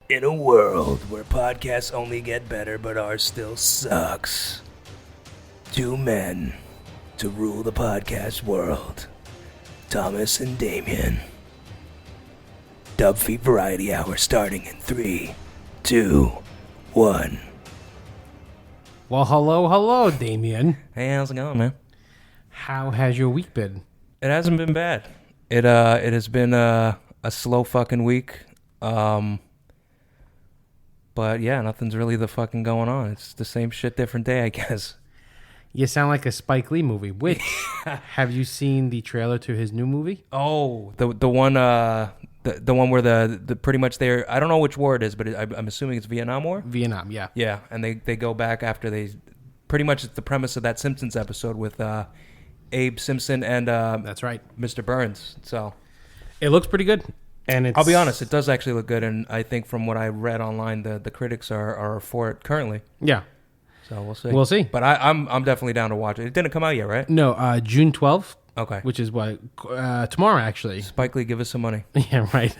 In a world where podcasts only get better but ours still sucks, two men to rule the podcast world, Thomas and Damien. Dubfeet Variety Hour starting in 3, 2, 1. Well, hello, Damien. Hey, how's it going, man? How has your week been? It hasn't been bad. It has been a slow fucking week. But yeah, nothing's really the fucking going on. It's the same shit, different day, I guess. You sound like a Spike Lee movie. Which have you seen the trailer to his new movie? Oh, the one the one where the pretty much there. I don't know which war it is, but I'm assuming it's Vietnam War. Vietnam, yeah. Yeah, and they go back after they pretty much it's the premise of that Simpsons episode with Abe Simpson and That's right, Mr. Burns. So it looks pretty good. And I'll be honest, it does actually look good, and I think from what I read online, the critics are for it currently. Yeah. So we'll see. We'll see. But I'm definitely down to watch it. It didn't come out yet, right? No, June 12th. Okay. Which is what tomorrow, actually. Spike Lee, give us some money. Yeah, right.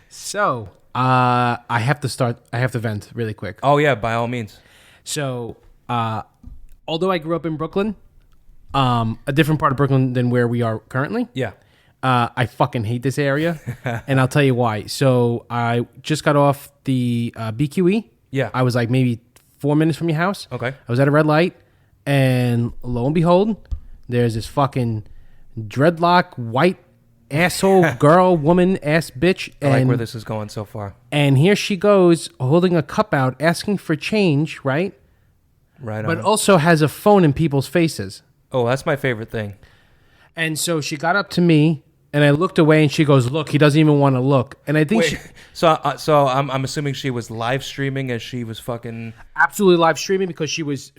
So I have to vent really quick. Oh yeah, by all means. So although I grew up in Brooklyn, a different part of Brooklyn than where we are currently. Yeah. I fucking hate this area, and I'll tell you why. So I just got off the BQE. Yeah. I was like maybe 4 minutes from your house. Okay. I was at a red light, and lo and behold, there's this fucking dreadlock, white asshole, girl, woman, ass bitch. I like where this is going so far. And here she goes, holding a cup out, asking for change, right? Right But on. also has a phone in people's faces. Oh, that's my favorite thing. And so she got up to me, and I looked away, and she goes, "Look, he doesn't even want to look." And I think Wait, so I'm assuming she was live streaming as she was fucking absolutely live streaming because she was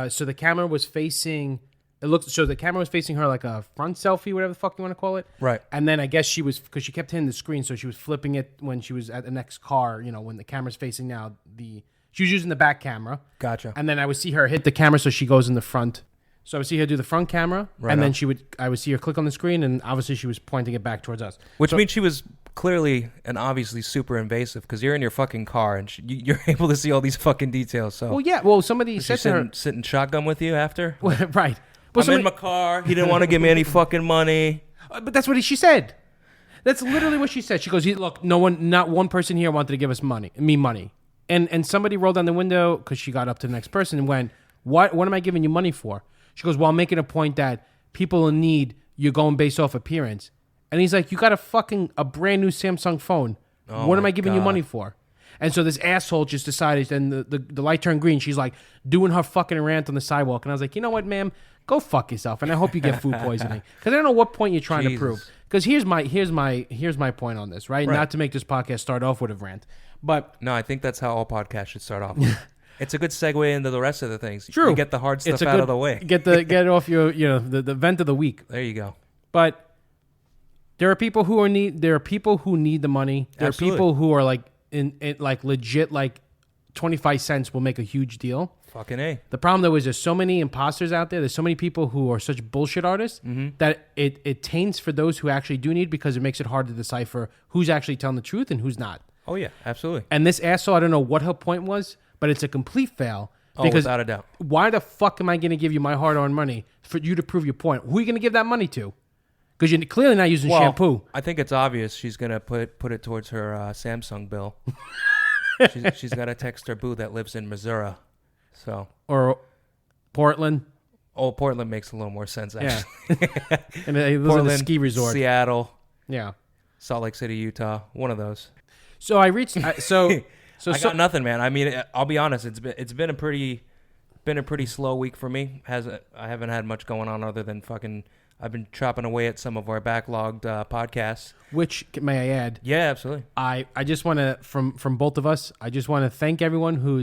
so the camera was facing. It looked so the camera was facing her like a front selfie, whatever the fuck you want to call it. Right. And then I guess she was because she kept hitting the screen, so she was flipping it when she was at the next car. You know, when the camera's facing now, she was using the back camera. Gotcha. And then I would see her hit the camera, so she goes in the front. So I would see her do the front camera, Right and on. then I would see her click on the screen, and obviously she was pointing it back towards us. Which means she was clearly and obviously super invasive because you're in your fucking car and you're able to see all these fucking details. So Well, yeah. Well, somebody was said she to her, sitting shotgun with you after? right. Well, I'm in my car. He didn't want to give me any fucking money. But that's what she said. That's literally what she said. She goes, "Look, not one person here wanted to give us money. And somebody rolled down the window because she got up to the next person and went, What am I giving you money for?" She goes, "Well, I'm making a point that people in need, you're going based off appearance." And he's like, "You got a brand new Samsung phone. What am I giving you money for?" And so this asshole just decided, and the light turned green. She's like doing her fucking rant on the sidewalk. And I was like, "You know what, ma'am? Go fuck yourself." And I hope you get food poisoning. Because I don't know what point you're trying to prove. Because here's my point on this, right? Not to make this podcast start off with a rant. But No, I think that's how all podcasts should start off. It's a good segue into the rest of the things. True. You get the hard stuff out of the way. Get it off your the vent of the week. There you go. But there are people who there are people who need the money. There Absolutely. are people who are like in like legit like 25 cents will make a huge deal. Fucking A. The problem though is there's so many imposters out there. There's so many people who are such bullshit artists that it taints for those who actually do need because it makes it hard to decipher who's actually telling the truth and who's not. Oh, yeah. Absolutely. And this asshole, I don't know what her point was, but it's a complete fail. Oh, Because without a doubt. why the fuck am I going to give you my hard-earned money for you to prove your point? Who are you going to give that money to? Because you're clearly not using shampoo. I think it's obvious she's going to put it towards her Samsung bill. she's got to text her boo that lives in Missouri. So. Or Portland. Oh, Portland makes a little more sense, actually. Yeah. And those are the Portland, ski resort. Seattle, Yeah. Salt Lake City, Utah. One of those. So I reached... So I got nothing, man. I mean, I'll be honest. It's been a pretty slow week for me. I haven't had much going on other than fucking. I've been chopping away at some of our backlogged podcasts. Which may I add? Yeah, absolutely. I just want to from both of us. I just want to thank everyone who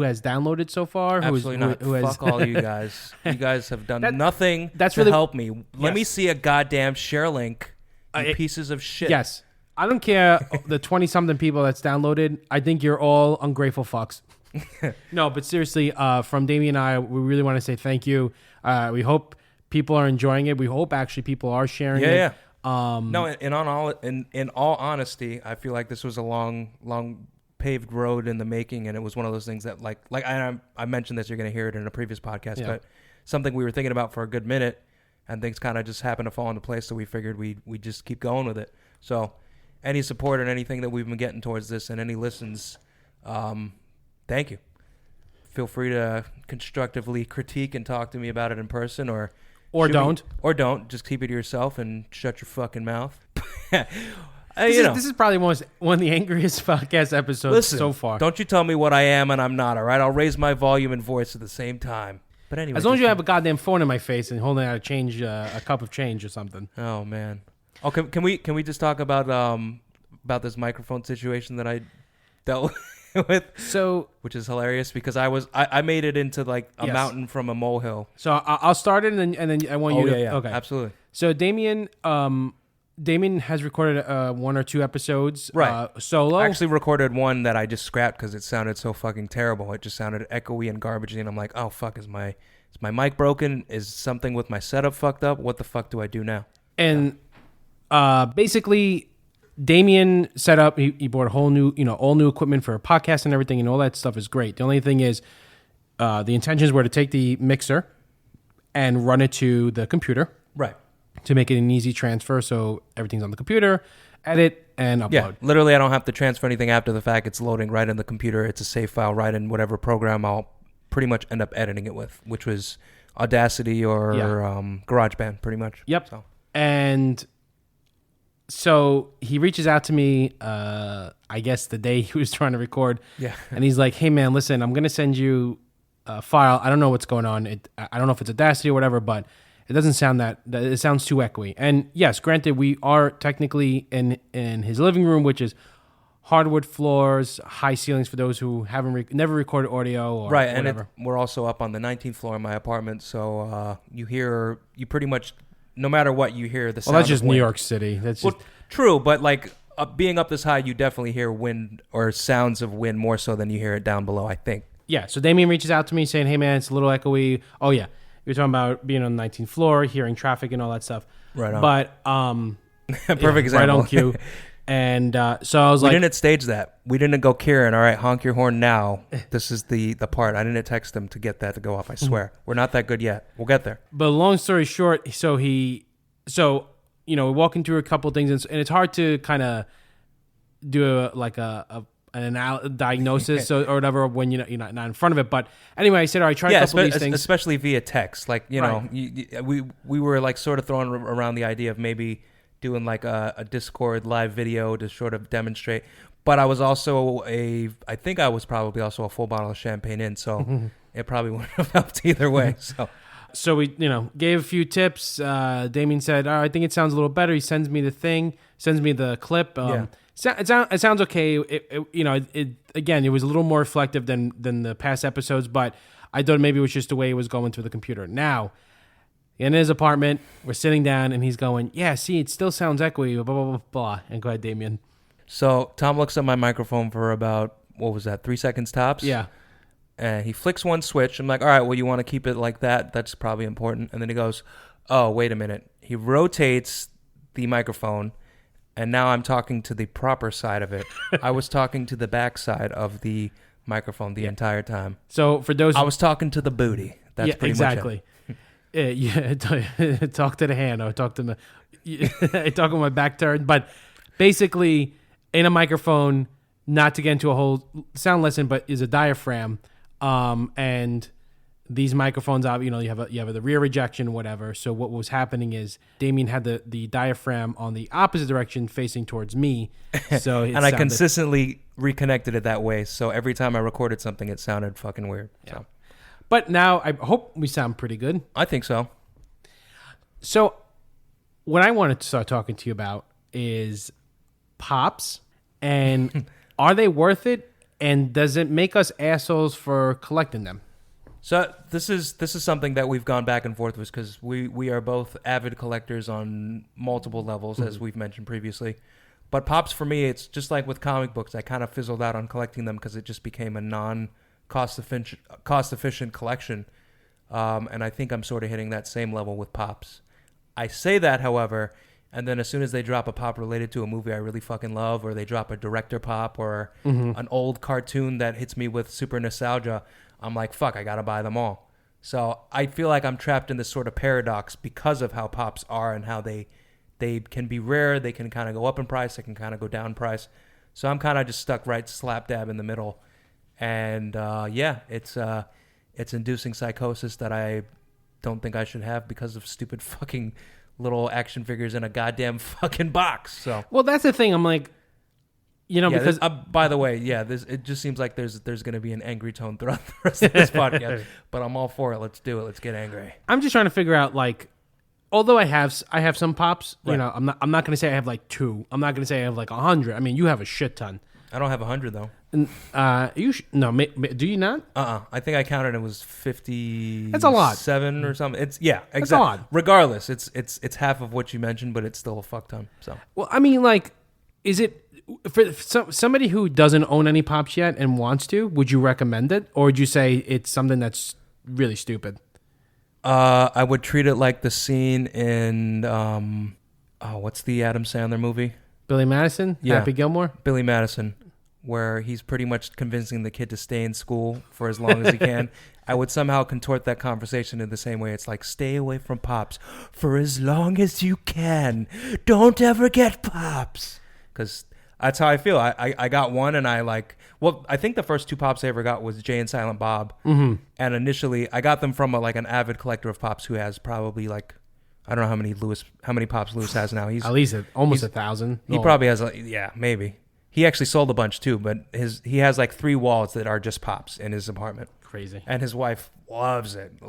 has downloaded so far. Absolutely not. Who has, Fuck all you guys. You guys have done nothing that's to really, help me. Let me see a goddamn share link. You it- pieces of shit. Yes. I don't care the 20-something people that's downloaded. I think you're all ungrateful fucks. No, but seriously, from Damien and I, we really want to say thank you. We hope people are enjoying it. We hope actually people are sharing it. Yeah. No, in all honesty, I feel like this was a long paved road in the making, and it was one of those things that like I mentioned this. You're going to hear it in a previous podcast, but something we were thinking about for a good minute, and things kind of just happened to fall into place. So we figured we just keep going with it. So any support and anything that we've been getting towards this, and any listens, thank you. Feel free to constructively critique and talk to me about it in person, or don't. Just keep it to yourself and shut your fucking mouth. This is probably one of the angriest podcast episodes so far. Don't you tell me what I am and I'm not, all right? I'll raise my volume and voice at the same time. But anyway, as long as you have a goddamn phone in my face and holding out a cup of change or something. Oh man. Oh, can we just talk about this microphone situation that I dealt with? So, which is hilarious because I made it into like a mountain from a molehill. So I'll start it and then I want you to. Yeah. Okay, absolutely. So Damien has recorded 1 or 2 episodes, solo. I actually recorded one that I just scrapped because it sounded so fucking terrible. It just sounded echoey and garbagey, and I'm like, oh fuck, is my mic broken? Is something with my setup fucked up? What the fuck do I do now? And basically, Damien set up. He bought a whole new, all new equipment for a podcast and everything, and all that stuff is great. The only thing is, the intentions were to take the mixer and run it to the computer, right, to make it an easy transfer. So everything's on the computer, edit and upload. Yeah, literally, I don't have to transfer anything after the fact. It's loading right in the computer. It's a save file right in whatever program I'll pretty much end up editing it with, which was Audacity or GarageBand, pretty much. Yep. And so he reaches out to me, I guess the day he was trying to record. Yeah. And he's like, hey, man, listen, I'm going to send you a file. I don't know what's going on. I don't know if it's Audacity or whatever, but it doesn't sound that it sounds too echoey. And yes, granted, we are technically in his living room, which is hardwood floors, high ceilings for those who haven't never recorded audio or right, whatever. And we're also up on the 19th floor in my apartment, so you pretty much, no matter what, you hear the sound. Well, that's just of wind. New York City. That's just true, but like being up this high, you definitely hear wind or sounds of wind more so than you hear it down below, I think. Yeah, so Damien reaches out to me saying, hey, man, it's a little echoey. Oh, yeah. You're talking about being on the 19th floor, hearing traffic and all that stuff. Right on. But, perfect example. Right on cue. And so I was like... We didn't stage that. We didn't go, Kieran, all right, honk your horn now. This is the part. I didn't text him to get that to go off, I swear. We're not that good yet. We'll get there. But long story short, so we're walking through a couple of things, and it's hard to kind of do an diagnosis or whatever when you're not in front of it. But anyway, I said, all right, try a couple of these things. Especially via text. Like, we were like sort of throwing around the idea of maybe doing like a Discord live video to sort of demonstrate. But I was also I think I was probably also a full bottle of champagne in, so it probably wouldn't have helped either way. So we, gave a few tips. Damien said, oh, I think it sounds a little better. He sends me the clip. It sounds okay. Again, it was a little more reflective than the past episodes, but I thought maybe it was just the way it was going through the computer. Now, in his apartment, we're sitting down, and he's going, yeah, see, it still sounds echoey, blah, blah, blah, blah. And go ahead, Damien. So Tom looks at my microphone for about, 3 seconds tops? Yeah. And he flicks one switch. I'm like, all right, well, you want to keep it like that? That's probably important. And then he goes, oh, wait a minute. He rotates the microphone, and now I'm talking to the proper side of it. I was talking to the back side of the microphone the entire time. So for those... I was talking to the booty. That's pretty exactly. much it. Talk to the hand, or talk to I talk with my back turned. But basically, in a microphone, not to get into a whole sound lesson, but is a diaphragm. And these microphones, you have the rear rejection, whatever. So what was happening is Damien had the diaphragm on the opposite direction, facing towards me. So and I consistently reconnected it that way. So every time I recorded something, it sounded fucking weird. Yeah. So. But now I hope we sound pretty good. I think so. So what I wanted to start talking to you about is pops, and are they worth it? And does it make us assholes for collecting them? So this is something that we've gone back and forth with, because we are both avid collectors on multiple levels, as we've mentioned previously. But pops, for me, it's just like with comic books. I kind of fizzled out on collecting them because it just became a cost-efficient collection. And I think I'm sort of hitting that same level with pops. I say that, however, And then as soon as they drop a pop related to a movie I really fucking love, or they drop a director pop or an old cartoon that hits me with super nostalgia, I'm like, fuck, I gotta buy them all. So I feel like I'm trapped in this sort of paradox because of how pops are and how they can be rare. They can kind of go up in price. They can kind of go down in price. So I'm kind of just stuck right slap dab in the middle. And it's inducing psychosis that I don't think I should have because of stupid fucking little action figures in a goddamn fucking box. So well, that's the thing. I'm like, because by the way, it just seems like there's going to be an angry tone throughout the rest of this podcast. But I'm all for it. Let's do it. Let's get angry. I'm just trying to figure out, like, although I have some pops. Right. I'm not going to say I have like 2. I'm not going to say I have like 100. I mean, you have a shit ton. I don't have 100 though. Do you not? I think I counted it was 50. That's a lot. 7 or something. Exactly. That's a lot. Regardless, it's half of what you mentioned, but it's still a fuck ton. So. Well, I mean, like, is it for somebody who doesn't own any pops yet and wants to? Would you recommend it, or would you say it's something that's really stupid? I would treat it like the scene in what's the Adam Sandler movie? Billy Madison? Yeah. Happy Gilmore? Billy Madison, where he's pretty much convincing the kid to stay in school for as long as he can. I would somehow contort that conversation in the same way. It's like, stay away from pops for as long as you can. Don't ever get pops. Because that's how I feel. I got one and I think the first 2 pops I ever got was Jay and Silent Bob. Mm-hmm. And initially, I got them from an avid collector of pops who has probably like, I don't know how many pops Lewis has now. He's at least almost 1,000. He probably has, maybe. He actually sold a bunch too, but he has like 3 wallets that are just pops in his apartment. Crazy. And his wife loves it.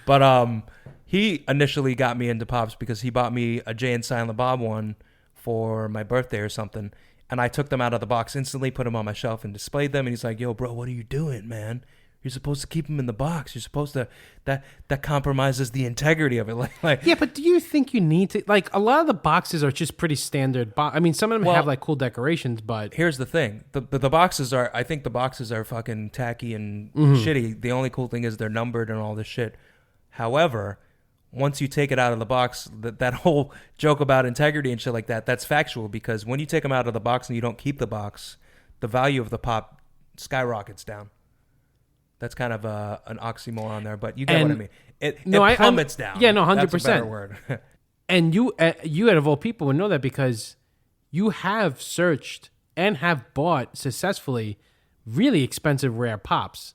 But he initially got me into pops because he bought me a Jay and Silent Bob one for my birthday or something. And I took them out of the box instantly, put them on my shelf and displayed them. And he's like, yo, bro, what are you doing, man? You're supposed to keep them in the box. You're supposed to, that compromises the integrity of it. Yeah, but do you think you need to, like, a lot of the boxes are just pretty standard. I mean, some of them have like cool decorations, but here's the thing. The boxes are, I think the boxes are fucking tacky and shitty. The only cool thing is they're numbered and all this shit. However, once you take it out of the box, that whole joke about integrity and shit like that, that's factual, because when you take them out of the box and you don't keep the box, the value of the pop skyrockets down. That's kind of an oxymoron there, but you get what I mean. It plummets down. Yeah, no, 100%. That's a better word. And you out of all people would know that, because you have searched and have bought successfully really expensive rare pops.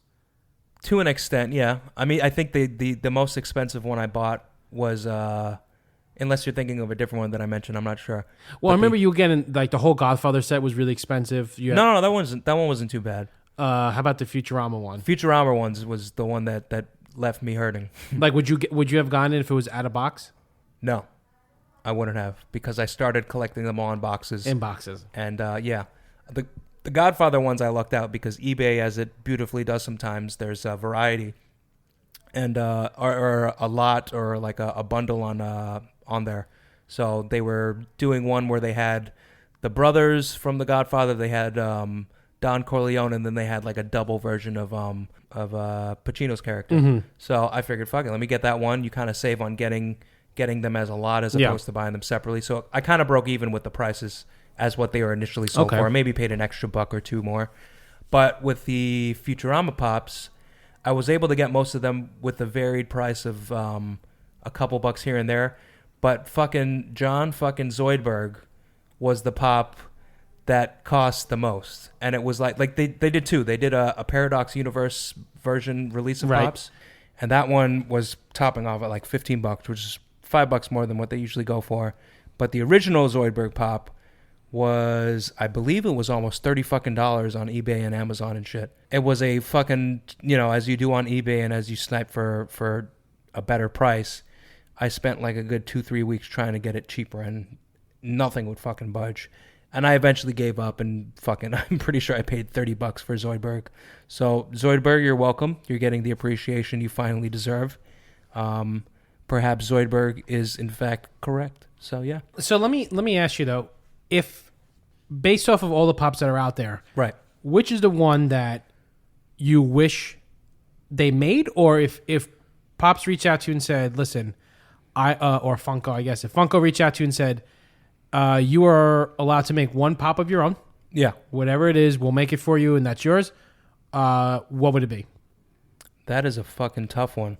To an extent, yeah. I mean, I think the most expensive one I bought was, unless you're thinking of a different one that I mentioned, I'm not sure. Well, I remember you getting, like, the whole Godfather set was really expensive. No, that one wasn't too bad. How about the Futurama one? Futurama ones was the one that left me hurting. Like, would you have gotten it if it was out of box? No, I wouldn't have, because I started collecting them all in boxes. In boxes. And the Godfather ones I lucked out because eBay, as it beautifully does sometimes, there's a variety, and or a lot or like a bundle on there. So they were doing one where they had the brothers from the Godfather. They had Don Corleone, and then they had like a double version of Pacino's character. Mm-hmm. So I figured, fuck it, let me get that one. You kind of save on getting them as a lot as opposed to buying them separately. So I kind of broke even with the prices as what they were initially sold for. Maybe paid an extra $1 or $2 more. But with the Futurama pops, I was able to get most of them with the varied price of a couple bucks here and there. But fucking John fucking Zoidberg was the pop that cost the most. And it was like they did 2. They did a Paradox Universe version release of pops. And that one was topping off at like $15, which is $5 more than what they usually go for. But the original Zoidberg pop was, I believe it was almost $30 fucking on eBay and Amazon and shit. It was a fucking, as you do on eBay and as you snipe for a better price, I spent like a good 2-3 weeks trying to get it cheaper, and nothing would fucking budge. And I eventually gave up, and fucking, I'm pretty sure I paid $30 for Zoidberg. So Zoidberg, you're welcome. You're getting the appreciation you finally deserve. Perhaps Zoidberg is in fact correct. So yeah. So let me ask you though, if based off of all the pops that are out there, right, which is the one that you wish they made? Or if pops reached out to you and said, listen, or Funko, I guess, if Funko reached out to you and said, you are allowed to make one pop of your own, Yeah. whatever it is, we'll make it for you, and that's yours, what would it be? That is a fucking tough one.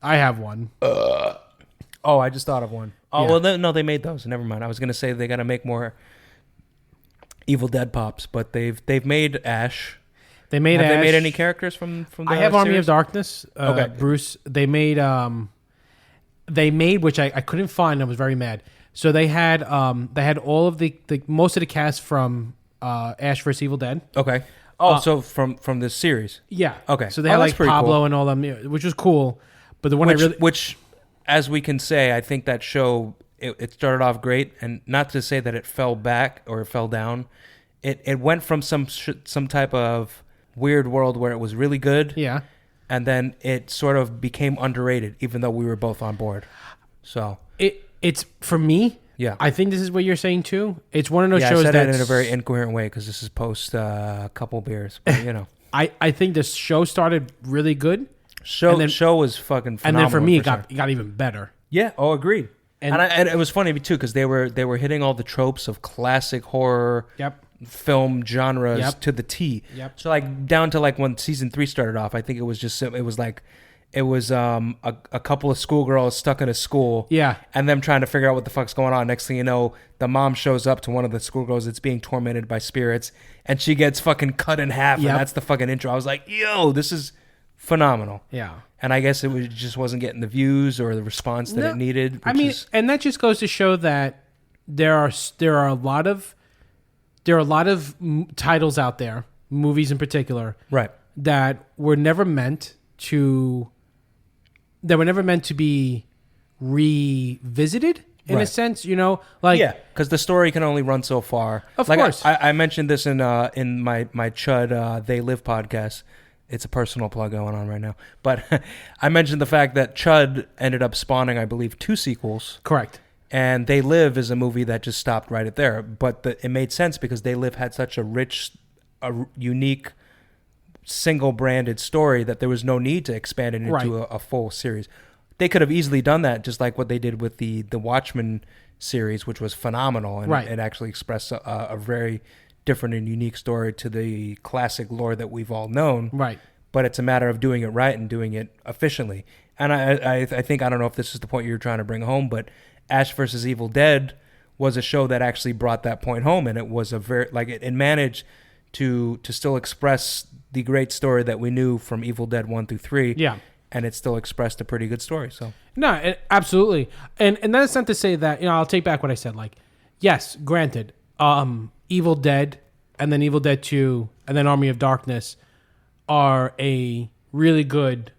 I have one. Oh, I just thought of one. Oh, Yeah. well, no, they made those. Never mind. I was going to say they got to make more Evil Dead pops, but they've made Ash. They made Have Ash. they made any characters from the I have Army of series? Darkness. Okay. Bruce. They made which I couldn't find. I was very mad. So they had all of the most of the cast from Ash vs Evil Dead. Okay. Oh, so from this series. Yeah. Okay. So they Oh, had that's like pretty Pablo cool. and all them, which was cool. But the one Which, as we can say, I think that show, it started off great, and not to say that it fell back or it fell down. It went from some type of weird world where it was really good, yeah. and then it sort of became underrated, even though we were both on board. So It's for me. yeah, I think this is what you're saying too. It's one of those I shows said that it in a very incoherent way because this is post a couple beers, but you know, I think this show started really good, show was fucking and phenomenal. then for me sure. it got even better. Yeah. Oh, agreed. And- And it was funny too because they were hitting all the tropes of classic horror Yep. film genres Yep. to the T. Yep. So like down to like when season 3 started off, I think it was just a couple of schoolgirls stuck in a school. Yeah. And them trying to figure out what the fuck's going on. Next thing you know, the mom shows up to one of the schoolgirls that's being tormented by spirits, and she gets fucking cut in half. Yep. And that's the fucking intro. I was like, yo, this is phenomenal. Yeah. And I guess just wasn't getting the views or the response that No, it needed. I mean, and that just goes to show that there are a lot of titles out there, movies in particular, right. that were never meant to be revisited in a Right. sense, like Yeah, because the story can only run so far. Of like course. I mentioned this in my Chud They Live podcast. It's a personal plug going on right now, but I mentioned the fact that Chud ended up spawning, I believe, 2 sequels, correct. and They Live is a movie that just stopped right at there. But it made sense because They Live had such a rich, unique, single branded story that there was no need to expand it into Right. a full series. They could have easily done that, just like what they did with the Watchmen series, which was phenomenal, and Right. it actually expressed a very different and unique story to the classic lore that we've all known. Right. But it's a matter of doing it right and doing it efficiently. And I think, I don't know if this is the point you're trying to bring home, but Ash vs. Evil Dead was a show that actually brought that point home, and it was it managed to still express the great story that we knew from Evil Dead 1 through 3. Yeah. And it still expressed a pretty good story. So No, absolutely. And that's not to say that, I'll take back what I said. Like, yes, granted, Evil Dead and then Evil Dead 2 and then Army of Darkness are a really good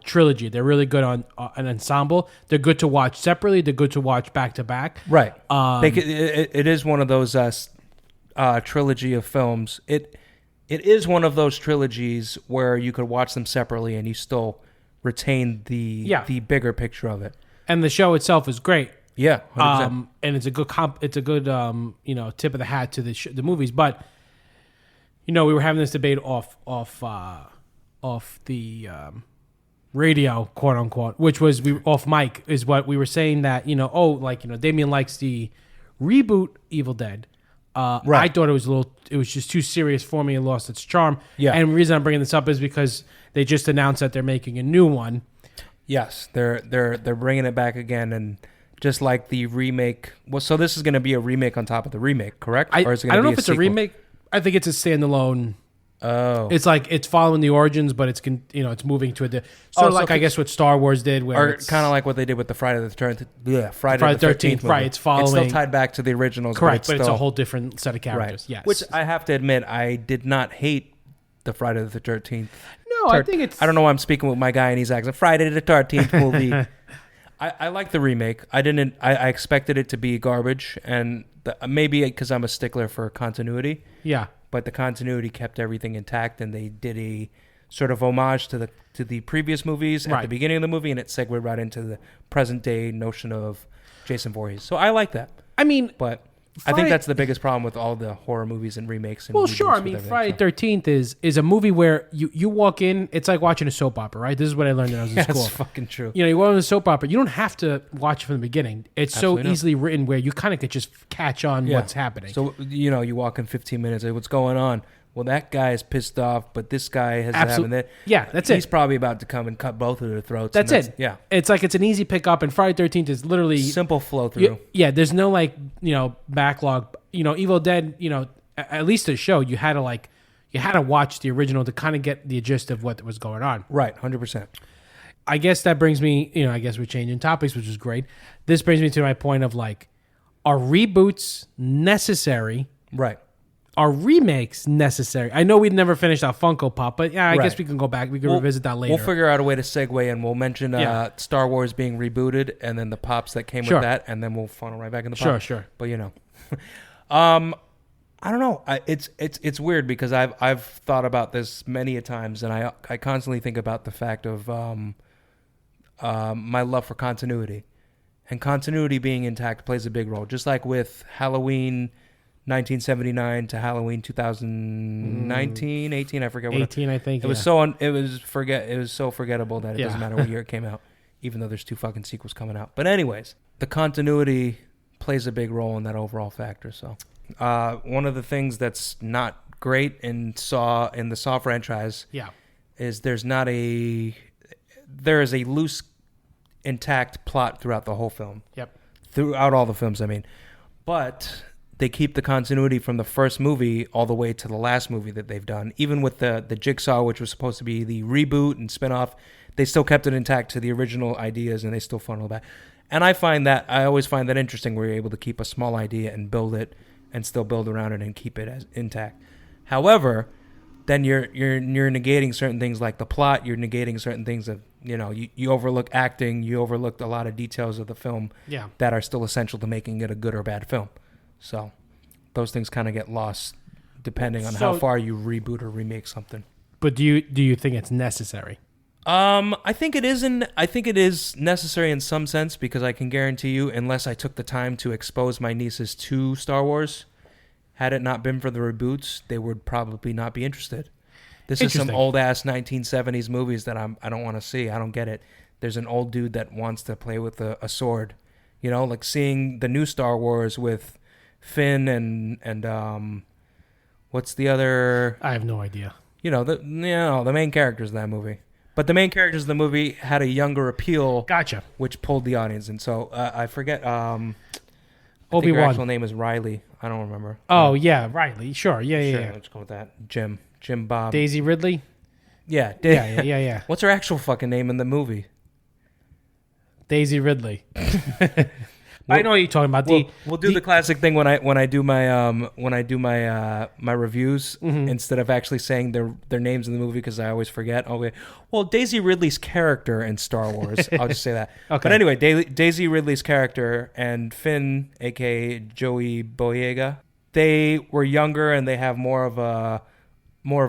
trilogy. They're really good on an ensemble. They're good to watch separately. They're good to watch back to back. right, it is one of those trilogy of films. It is one of those trilogies where you could watch them separately and you still retain the bigger picture of it. And the show itself is great. Yeah, 100%. And it's a good tip of the hat to the movies. But we were having this debate off the radio, quote unquote, which was off mic, is what we were saying that Damien likes the reboot Evil Dead. Right. I thought it was just too serious for me and lost its charm. Yeah. And the reason I'm bringing this up is because they just announced that they're making a new one. Yes, they're bringing it back again, and just like the remake. Well, so this is going to be a remake on top of the remake, correct? I Or is it don't gonna know be if it's sequel? a remake. I think it's a standalone. Oh, It's like it's following the origins, but it's moving to sort of like I guess what Star Wars did, where or it's kind of like what they did with the Friday the 13th. Friday the 13th, movie. right, it's following- still tied back to the originals. correct, but it's a still- whole different set of characters. right. Yes, Which I have to admit, I did not hate the Friday the 13th. no, I think it's. I don't know why I'm speaking with my guy and he's accent. Friday the 13th movie. I like the remake. I didn't. I expected it to be garbage, and maybe because I'm a stickler for continuity. Yeah, But the continuity kept everything intact, and they did a sort of homage to the previous movies at Right. the beginning of the movie, and it segued right into the present day notion of Jason Voorhees. So I like that. I mean, But I think that's the biggest problem with all the horror movies and remakes. And well, reboots sure. I with mean, everything, Friday so. 13th is a movie where you walk in. It's like watching a soap opera, right? This is what I learned when I was in Yeah, school. it's fucking true. You know, you go on a soap opera. You don't have to watch it from the beginning. It's Absolutely so not. easily written where you kind of could just catch on Yeah. what's happening. So, you walk in 15 minutes, like, what's going on? Well, that guy is pissed off, but this guy has happened. That. Yeah, that's He's it. probably about to come and cut both of their throats. That's and it. Yeah. It's like it's an easy pickup, and Friday 13th is literally Simple flow through. Yeah, there's no backlog. Evil Dead. At least the show you had to watch the original to kind of get the gist of what was going on. Right, 100%. I guess that brings me. I guess we're changing topics, which is great. This brings me to my point of are reboots necessary? Right. Are remakes necessary? I know we'd never finished our Funko Pop, but yeah, I guess Right. we can go back. We can revisit that later. We'll figure out a way to segue, and we'll mention Yeah. Star Wars being rebooted, and then the pops that came Sure. with that, and then we'll funnel right back in the Sure, pop. sure. But I don't know. It's weird because I've thought about this many a times, and I constantly think about the fact of my love for continuity, and continuity being intact plays a big role. Just like with Halloween 1979 to Halloween 2019, 18, I forget what 18, I think. it was. It was so forgettable that it Yeah. doesn't matter what year it came out, even though there's 2 fucking sequels coming out. But anyways, the continuity plays a big role in that overall factor. So, one of the things that's not great in the Saw franchise, Yeah. is there is a loose, intact plot throughout the whole film. Yep. Throughout all the films, I mean, but they keep the continuity from the first movie all the way to the last movie that they've done. Even with the Jigsaw, which was supposed to be the reboot and spinoff, they still kept it intact to the original ideas, and they still funnel back. And I always find that interesting, where you're able to keep a small idea and build it, and still build around it and keep it as intact. However, then you're negating certain things like the plot. You're negating certain things of you overlook acting. You overlooked a lot of details of the film Yeah. that are still essential to making it a good or bad film. So those things kind of get lost depending on how far you reboot or remake something. But do you think it's necessary? I think it is necessary in some sense, because I can guarantee you, unless I took the time to expose my nieces to Star Wars, had it not been for the reboots, they would probably not be interested. This is some Interesting. old ass 1970s movies that I don't want to see. I don't get it. There's an old dude that wants to play with a sword, like seeing the new Star Wars with Finn and what's the other? I have no idea. The main characters in that movie. But the main characters in the movie had a younger appeal, Gotcha. which pulled the audience. And so I forget. I think her Obi-Wan. actual name is Riley. I don't remember. Oh yeah, Riley. Sure. Yeah, Sure, yeah. let's go with that. Jim Bob. Daisy Ridley. Yeah, Yeah. What's her actual fucking name in the movie? Daisy Ridley. I know what you're talking about. We'll do the classic thing when I do my my reviews, Mm-hmm. instead of actually saying their names in the movie, because I always forget. Okay, well, Daisy Ridley's character in Star Wars, I'll just say that. Okay. But anyway, Daisy Ridley's character and Finn, aka Joey Boyega, they were younger and they have more of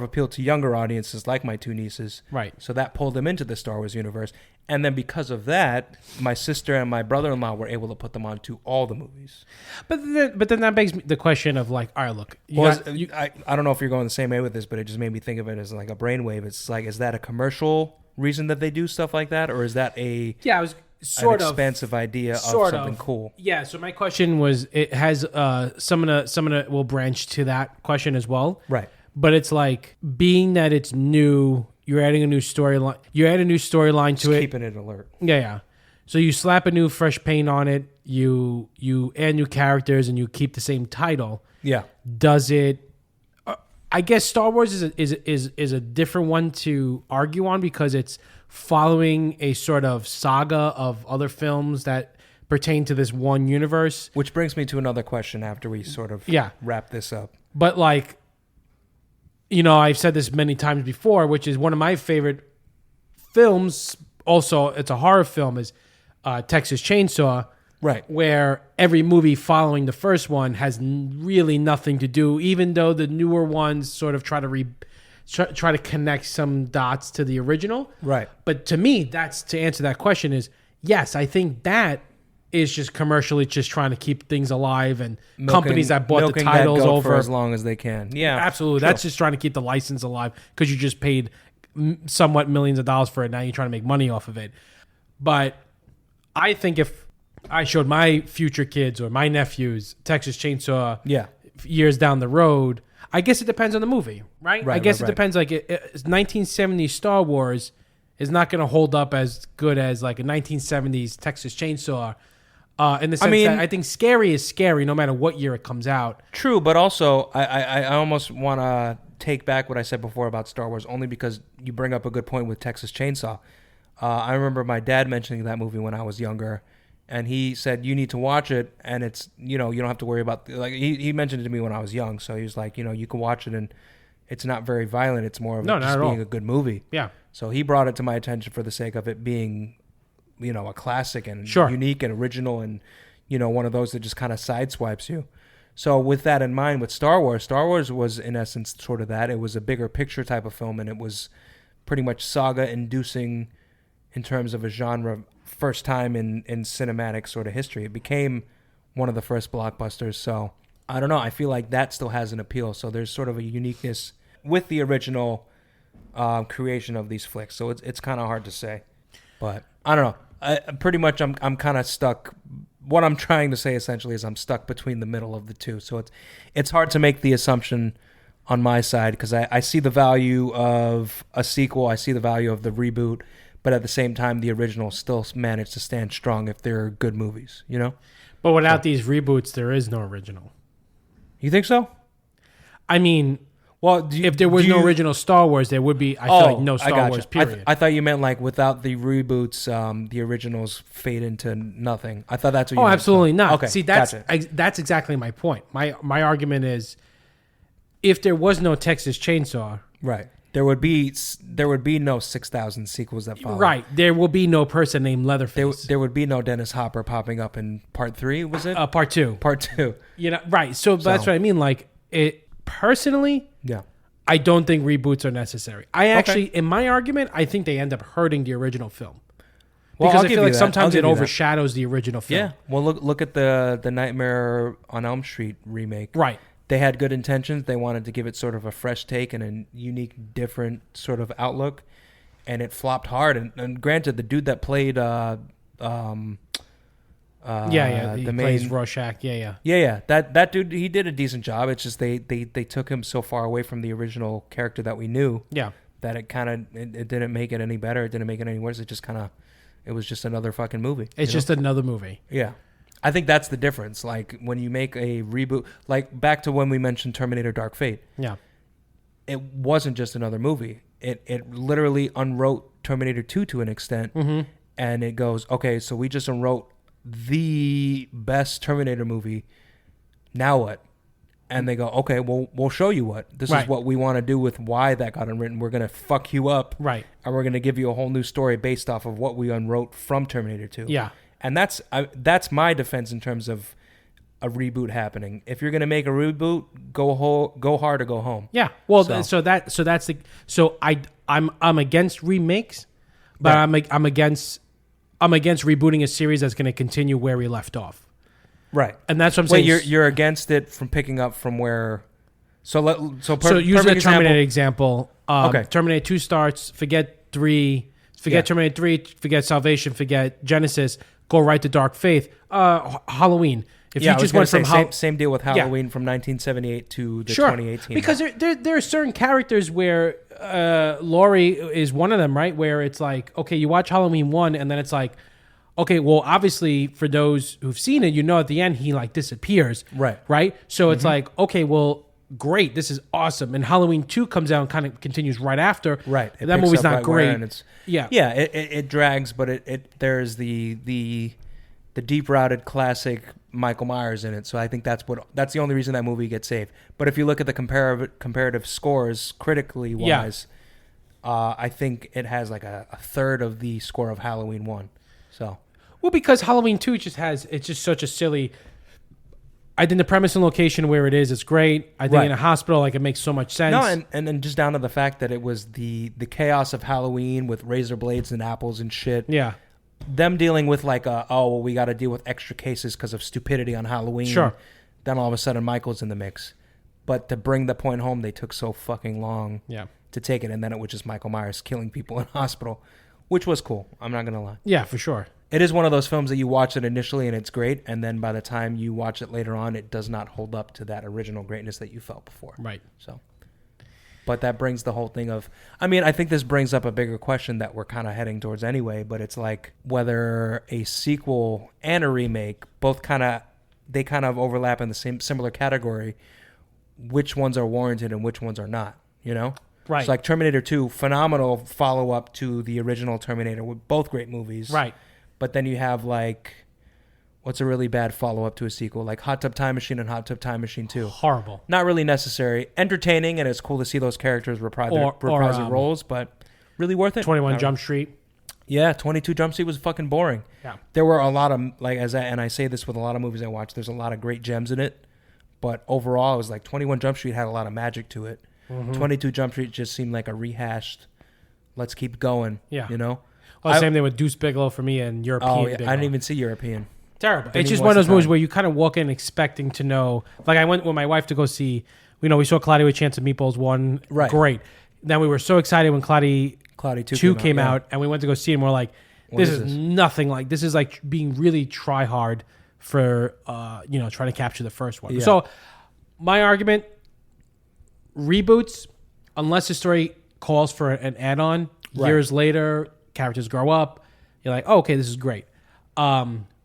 appeal to younger audiences, like my 2 nieces. Right. So that pulled them into the Star Wars universe. And then because of that, my sister and my brother-in-law were able to put them onto all the movies. But then that begs the question of all right, look. I don't know if you're going the same way with this, but it just made me think of it as like a brainwave. It's like, is that a commercial reason that they do stuff like that? Or is that I was an expansive idea of something cool? Yeah. So my question was, it has some of the will branch to that question as well. Right. But it's like, being that it's new, you're adding a new storyline. You add a new storyline to it. Keeping it alert. Yeah. So you slap a new fresh paint on it. You add new characters, and you keep the same title. Yeah. Does it? I guess Star Wars is a different one to argue on, because it's following a sort of saga of other films that pertain to this one universe. Which brings me to another question after we sort of wrap this up. But I've said this many times before, which is one of my favorite films. Also, it's a horror film, is Texas Chainsaw. Right. Where every movie following the first one has really nothing to do, even though the newer ones sort of try to connect some dots to the original. Right. But to me, that's, to answer that question, is yes, I think that is just commercially just trying to keep things alive, and companies that bought the titles that goat over for as long as they can. Yeah, absolutely. True. That's just trying to keep the license alive because you just paid somewhat millions of dollars for it. Now you're trying to make money off of it. But I think if I showed my future kids or my nephews Texas Chainsaw years down the road, I guess it depends on the movie, right? I guess it depends. Like 1970s Star Wars is not going to hold up as good as like a 1970s Texas Chainsaw. In the sense that I think scary is scary no matter what year it comes out. True, but also I almost want to take back what I said before about Star Wars, only because you bring up a good point with Texas Chainsaw. I remember my dad mentioning that movie when I was younger, and he said, you need to watch it, and it's, you don't have to worry about, like, he mentioned it to me when I was young, so he was like, you can watch it, and it's not very violent, it's more of just being a good movie. Yeah. So he brought it to my attention for the sake of it being, a classic and unique and original and, one of those that just kind of sideswipes you. So with that in mind, with Star Wars was in essence sort of that. It was a bigger picture type of film, and it was pretty much saga-inducing in terms of a genre, first time in cinematic sort of history. It became one of the first blockbusters. So I don't know. I feel like that still has an appeal. So there's sort of a uniqueness with the original creation of these flicks. So it's kind of hard to say. But I don't know. Pretty much I'm kind of stuck. What I'm trying to say essentially is I'm stuck between the middle of the two. So it's hard to make the assumption on my side because I see the value of a sequel. I see the value of the reboot. But at the same time, the original still managed to stand strong if they're good movies, But without these reboots, there is no original. You think so? I mean, if there was no original Star Wars, there would be, I feel like, no Star Wars, period. I thought you meant like without the reboots, the originals fade into nothing. I thought that's what you meant. Oh, absolutely not. Okay, see, that's exactly my point. My argument is, if there was no Texas Chainsaw... Right. There would be no 6,000 sequels that follow. Right. There will be no person named Leatherface. There would be no Dennis Hopper popping up in part 3, was it? Part 2. Part 2. Right. So that's what I mean. Like, personally, I don't think reboots are necessary. I actually, in my argument, I think they end up hurting the original film. Because I feel like sometimes it overshadows the original film. Yeah. Well, look at the Nightmare on Elm Street remake. Right. They had good intentions. They wanted to give it sort of a fresh take and a unique, different sort of outlook, and it flopped hard. And granted, the dude that played, he plays Rorschach. Yeah. That dude, he did a decent job. It's just they took him so far away from the original character that we knew. Yeah. That it kind of it didn't make it any better. It didn't make it any worse. It was just another fucking movie. It's just another movie. Yeah. I think that's the difference. Like when you make a reboot, like back to when we mentioned Terminator Dark Fate. Yeah. It wasn't just another movie. It literally unwrote Terminator 2 to an extent. Mm-hmm. And it goes, okay, so we just unwrote the best Terminator movie. Now what? And they go, okay, well, we'll show you what. This is what we want to do with why that got unwritten. We're going to fuck you up. Right. And we're going to give you a whole new story based off of what we unwrote from Terminator 2. Yeah. And that's my defense in terms of a reboot happening. If you're gonna make a reboot, go hard or go home. Yeah. Well, I'm against remakes, but I'm against rebooting a series that's going to continue where we left off. Right. And that's what I'm saying. You're against it from picking up from where. So using the Terminator example. Terminator 2 starts. Forget 3. Forget Terminator 3. Forget Salvation. Forget Genesis. Go right to Dark Faith. Halloween. If you just went from same deal with Halloween from 1978 to the 2018. Because there are certain characters where Laurie is one of them, right? Where it's like, okay, you watch Halloween 1, and then it's like, okay, well, obviously for those who've seen it, at the end he like disappears, right? So it's like, okay, well, great, this is awesome. And Halloween 2 comes out and kind of continues right after. Right. That movie's not great. It drags, but there's the deep-rooted classic Michael Myers in it. So I think that's the only reason that movie gets saved. But if you look at the comparative scores critically wise, I think it has like a third of the score of Halloween 1. So because Halloween 2 it's just such a silly. I think the premise and location where it is great. I think in a hospital, like, it makes so much sense. No, and then just down to the fact that it was the chaos of Halloween with razor blades and apples and shit. Yeah. them dealing with like, we got to deal with extra cases because of stupidity on Halloween. Sure. Then all of a sudden Michael's in the mix. But to bring the point home, they took so fucking long to take it. And then it was just Michael Myers killing people in hospital, which was cool. I'm not going to lie. Yeah, for sure. It is one of those films that you watch it initially and it's great. And then by the time you watch it later on, it does not hold up to that original greatness that you felt before. Right. So, but that brings the whole thing of, I mean, I think this brings up a bigger question that we're kind of heading towards anyway, but it's like whether a sequel and a remake both kind of overlap in the same similar category. Which ones are warranted and which ones are not, you know? Right. So like Terminator 2, phenomenal follow-up to the original Terminator, with both great movies. Right. But then you have like, what's a really bad follow-up to a sequel? Like Hot Tub Time Machine and Hot Tub Time Machine 2. Horrible. Not really necessary. Entertaining, and it's cool to see those characters reprise their roles, but really worth it. 21 Jump Street. Yeah, 22 Jump Street was fucking boring. Yeah. There were a lot of, like, and I say this with a lot of movies I watch, there's a lot of great gems in it. But overall, it was like 21 Jump Street had a lot of magic to it. 22 Jump Street just seemed like a rehashed, let's keep going, you know? Well, same thing with Deuce Bigelow for me and European. Oh, yeah, Bigelow. I didn't even see European. Terrible. It's just one of those movies where you kind of walk in expecting to know. Like I went with my wife to go see, we saw Cloudy with Chance of Meatballs 1. Right. Great. Then we were so excited when Cloudy 2 came out, and we went to go see it, and we're like, this is nothing like, this is like being really try hard for, trying to capture the first one. Yeah. So my argument, reboots, unless the story calls for an add-on, years later, characters grow up, you're like, oh, okay, this is great.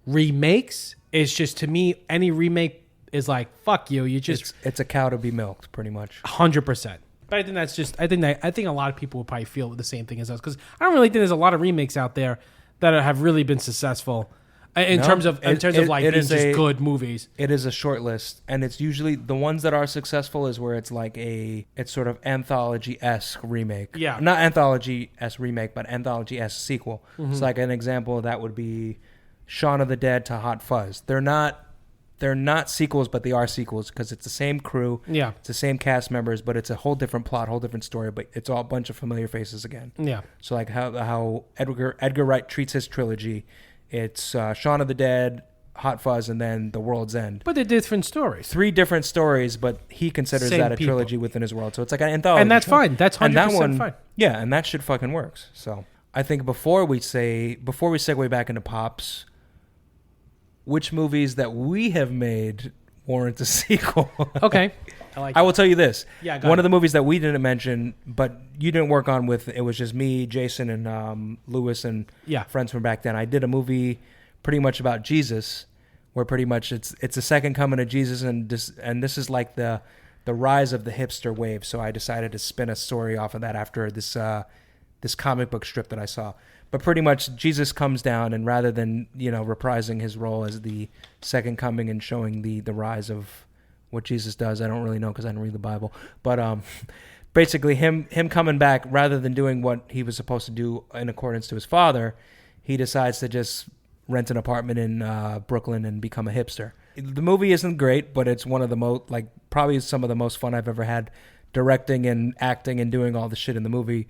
Remakes is just, to me, any remake is like, fuck you. You just it's a cow to be milked, pretty much. 100%. But I think that's just, I think a lot of people would probably feel the same thing as us, because I don't really think there's a lot of remakes out there that have really been successful in terms of being just good movies. It is a short list, and it's usually the ones that are successful is where it's like it's sort of anthology-esque remake. Yeah. Not anthology-esque remake, but anthology-esque sequel. So like an example of that would be Shaun of the Dead to Hot Fuzz. They're not sequels, but they are sequels because it's the same crew. Yeah. It's the same cast members, but it's a whole different plot, whole different story, but it's all a bunch of familiar faces again. Yeah. So like how Edgar Wright treats his trilogy. It's Shaun of the Dead, Hot Fuzz, and then The World's End. But they're different stories. 3 different stories, but he considers Same that a people. trilogy within his world. So it's like an anthology. And that's fine. That's 100% fine. Yeah, and that shit fucking works. So I think before we segue back into Pops, which movies that we have made warrant a sequel? Okay. I will tell you this. Yeah, one of the movies that we didn't mention, but you didn't work on with, it was just me, Jason, and Lewis, and friends from back then. I did a movie pretty much about Jesus, where pretty much it's the second coming of Jesus, and this is like the rise of the hipster wave. So I decided to spin a story off of that after this comic book strip that I saw. But pretty much Jesus comes down, and rather than reprising his role as the second coming and showing the rise of what Jesus does, I don't really know because I didn't read the Bible. But basically, him coming back, rather than doing what he was supposed to do in accordance to his father, he decides to just rent an apartment in Brooklyn and become a hipster. The movie isn't great, but it's one of the probably some of the most fun I've ever had directing and acting and doing all the shit in the movie.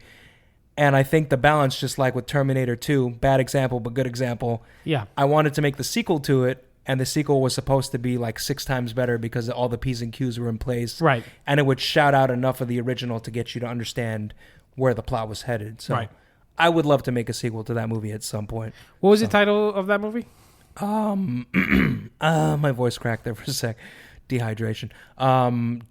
And I think the balance, just like with Terminator 2, bad example, but good example. Yeah. I wanted to make the sequel to it, and the sequel was supposed to be like 6 times better because all the P's and Q's were in place. Right. And it would shout out enough of the original to get you to understand where the plot was headed. So right. I would love to make a sequel to that movie at some point. What was the title of that movie? My voice cracked there for a sec. Dehydration.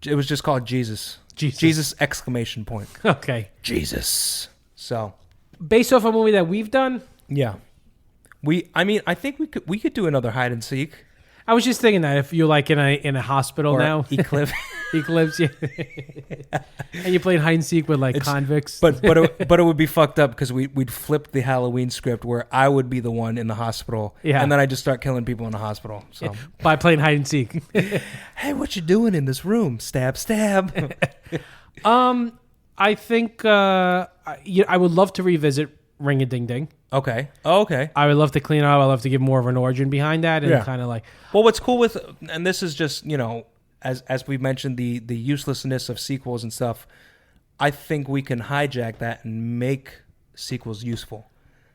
It was just called Jesus. Jesus! Exclamation point. Okay. Jesus. So, based off a movie that we've done, yeah, I think we could do another hide and seek. I was just thinking that if you're like in a hospital or now, Eclipse, yeah, and you played hide and seek with convicts, but it would be fucked up because we'd flip the Halloween script where I would be the one in the hospital, and then I just start killing people in the hospital. So by playing hide and seek. Hey, what you doing in this room? Stab, stab. I think I would love to revisit Ring a Ding Ding. Okay. Oh, okay. I would love to clean it up. I'd love to give more of an origin behind that, and kind of like. Well, what's cool with, and this is just as we mentioned the uselessness of sequels and stuff, I think we can hijack that and make sequels useful.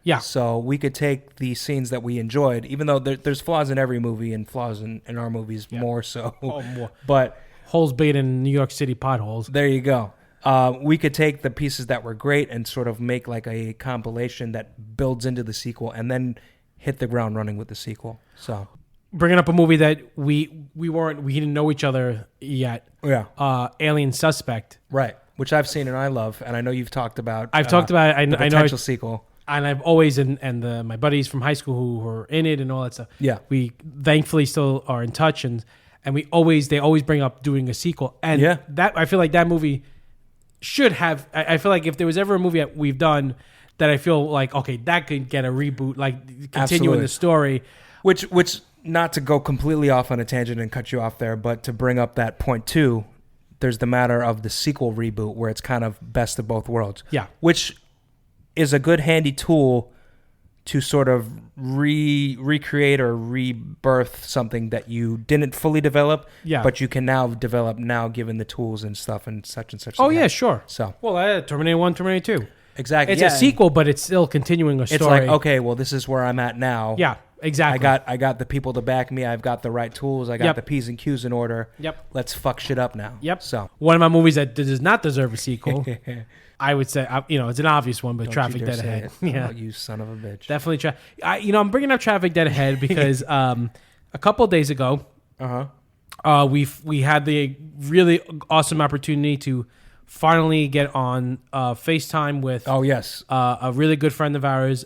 Yeah. So we could take the scenes that we enjoyed, even though there's flaws in every movie and flaws in our movies more so. Oh, more. But Holes bait in New York City potholes. there you go. We could take the pieces that were great and sort of make like a compilation that builds into the sequel and then hit the ground running with the sequel. So Bringing up a movie that we didn't know each other yet. yeah, Alien Suspect. right. Which I've seen and I love, and I know you've talked about. I've talked about it. the I know. potential sequel. And I've always my buddies from high school who were in it and all that stuff. Yeah. We thankfully still are in touch and they always bring up doing a sequel. And Yeah. that I feel like that movie should have. I feel like if there was ever a movie that we've done that I feel like okay that could get a reboot, like continuing Absolutely. the story. Which not to go completely off on a tangent and cut you off there, but to bring up that point too, there's the matter of the sequel reboot where it's kind of best of both worlds. Yeah. Which is a good handy tool to sort of recreate or rebirth something that you didn't fully develop, Yeah. but you can now develop now given the tools and stuff and such and such. Oh that you yeah, have. sure. So Well, Terminator 1, Terminator 2. exactly, It's yeah, a sequel, but it's still continuing a story. It's like okay, well, this is where I'm at now. Yeah, exactly. I got the people to back me. I've got the right tools. I got Yep. the P's and Q's in order. Yep. Let's fuck shit up now. Yep. So One of my movies that does not deserve a sequel, I would say, it's an obvious one, but don't Traffic you dare Dead say Ahead. it. Yeah, Oh, you son of a bitch. definitely. I'm bringing up Traffic Dead Ahead because a couple of days ago, we had the really awesome opportunity to finally get on FaceTime with Oh yes, a really good friend of ours,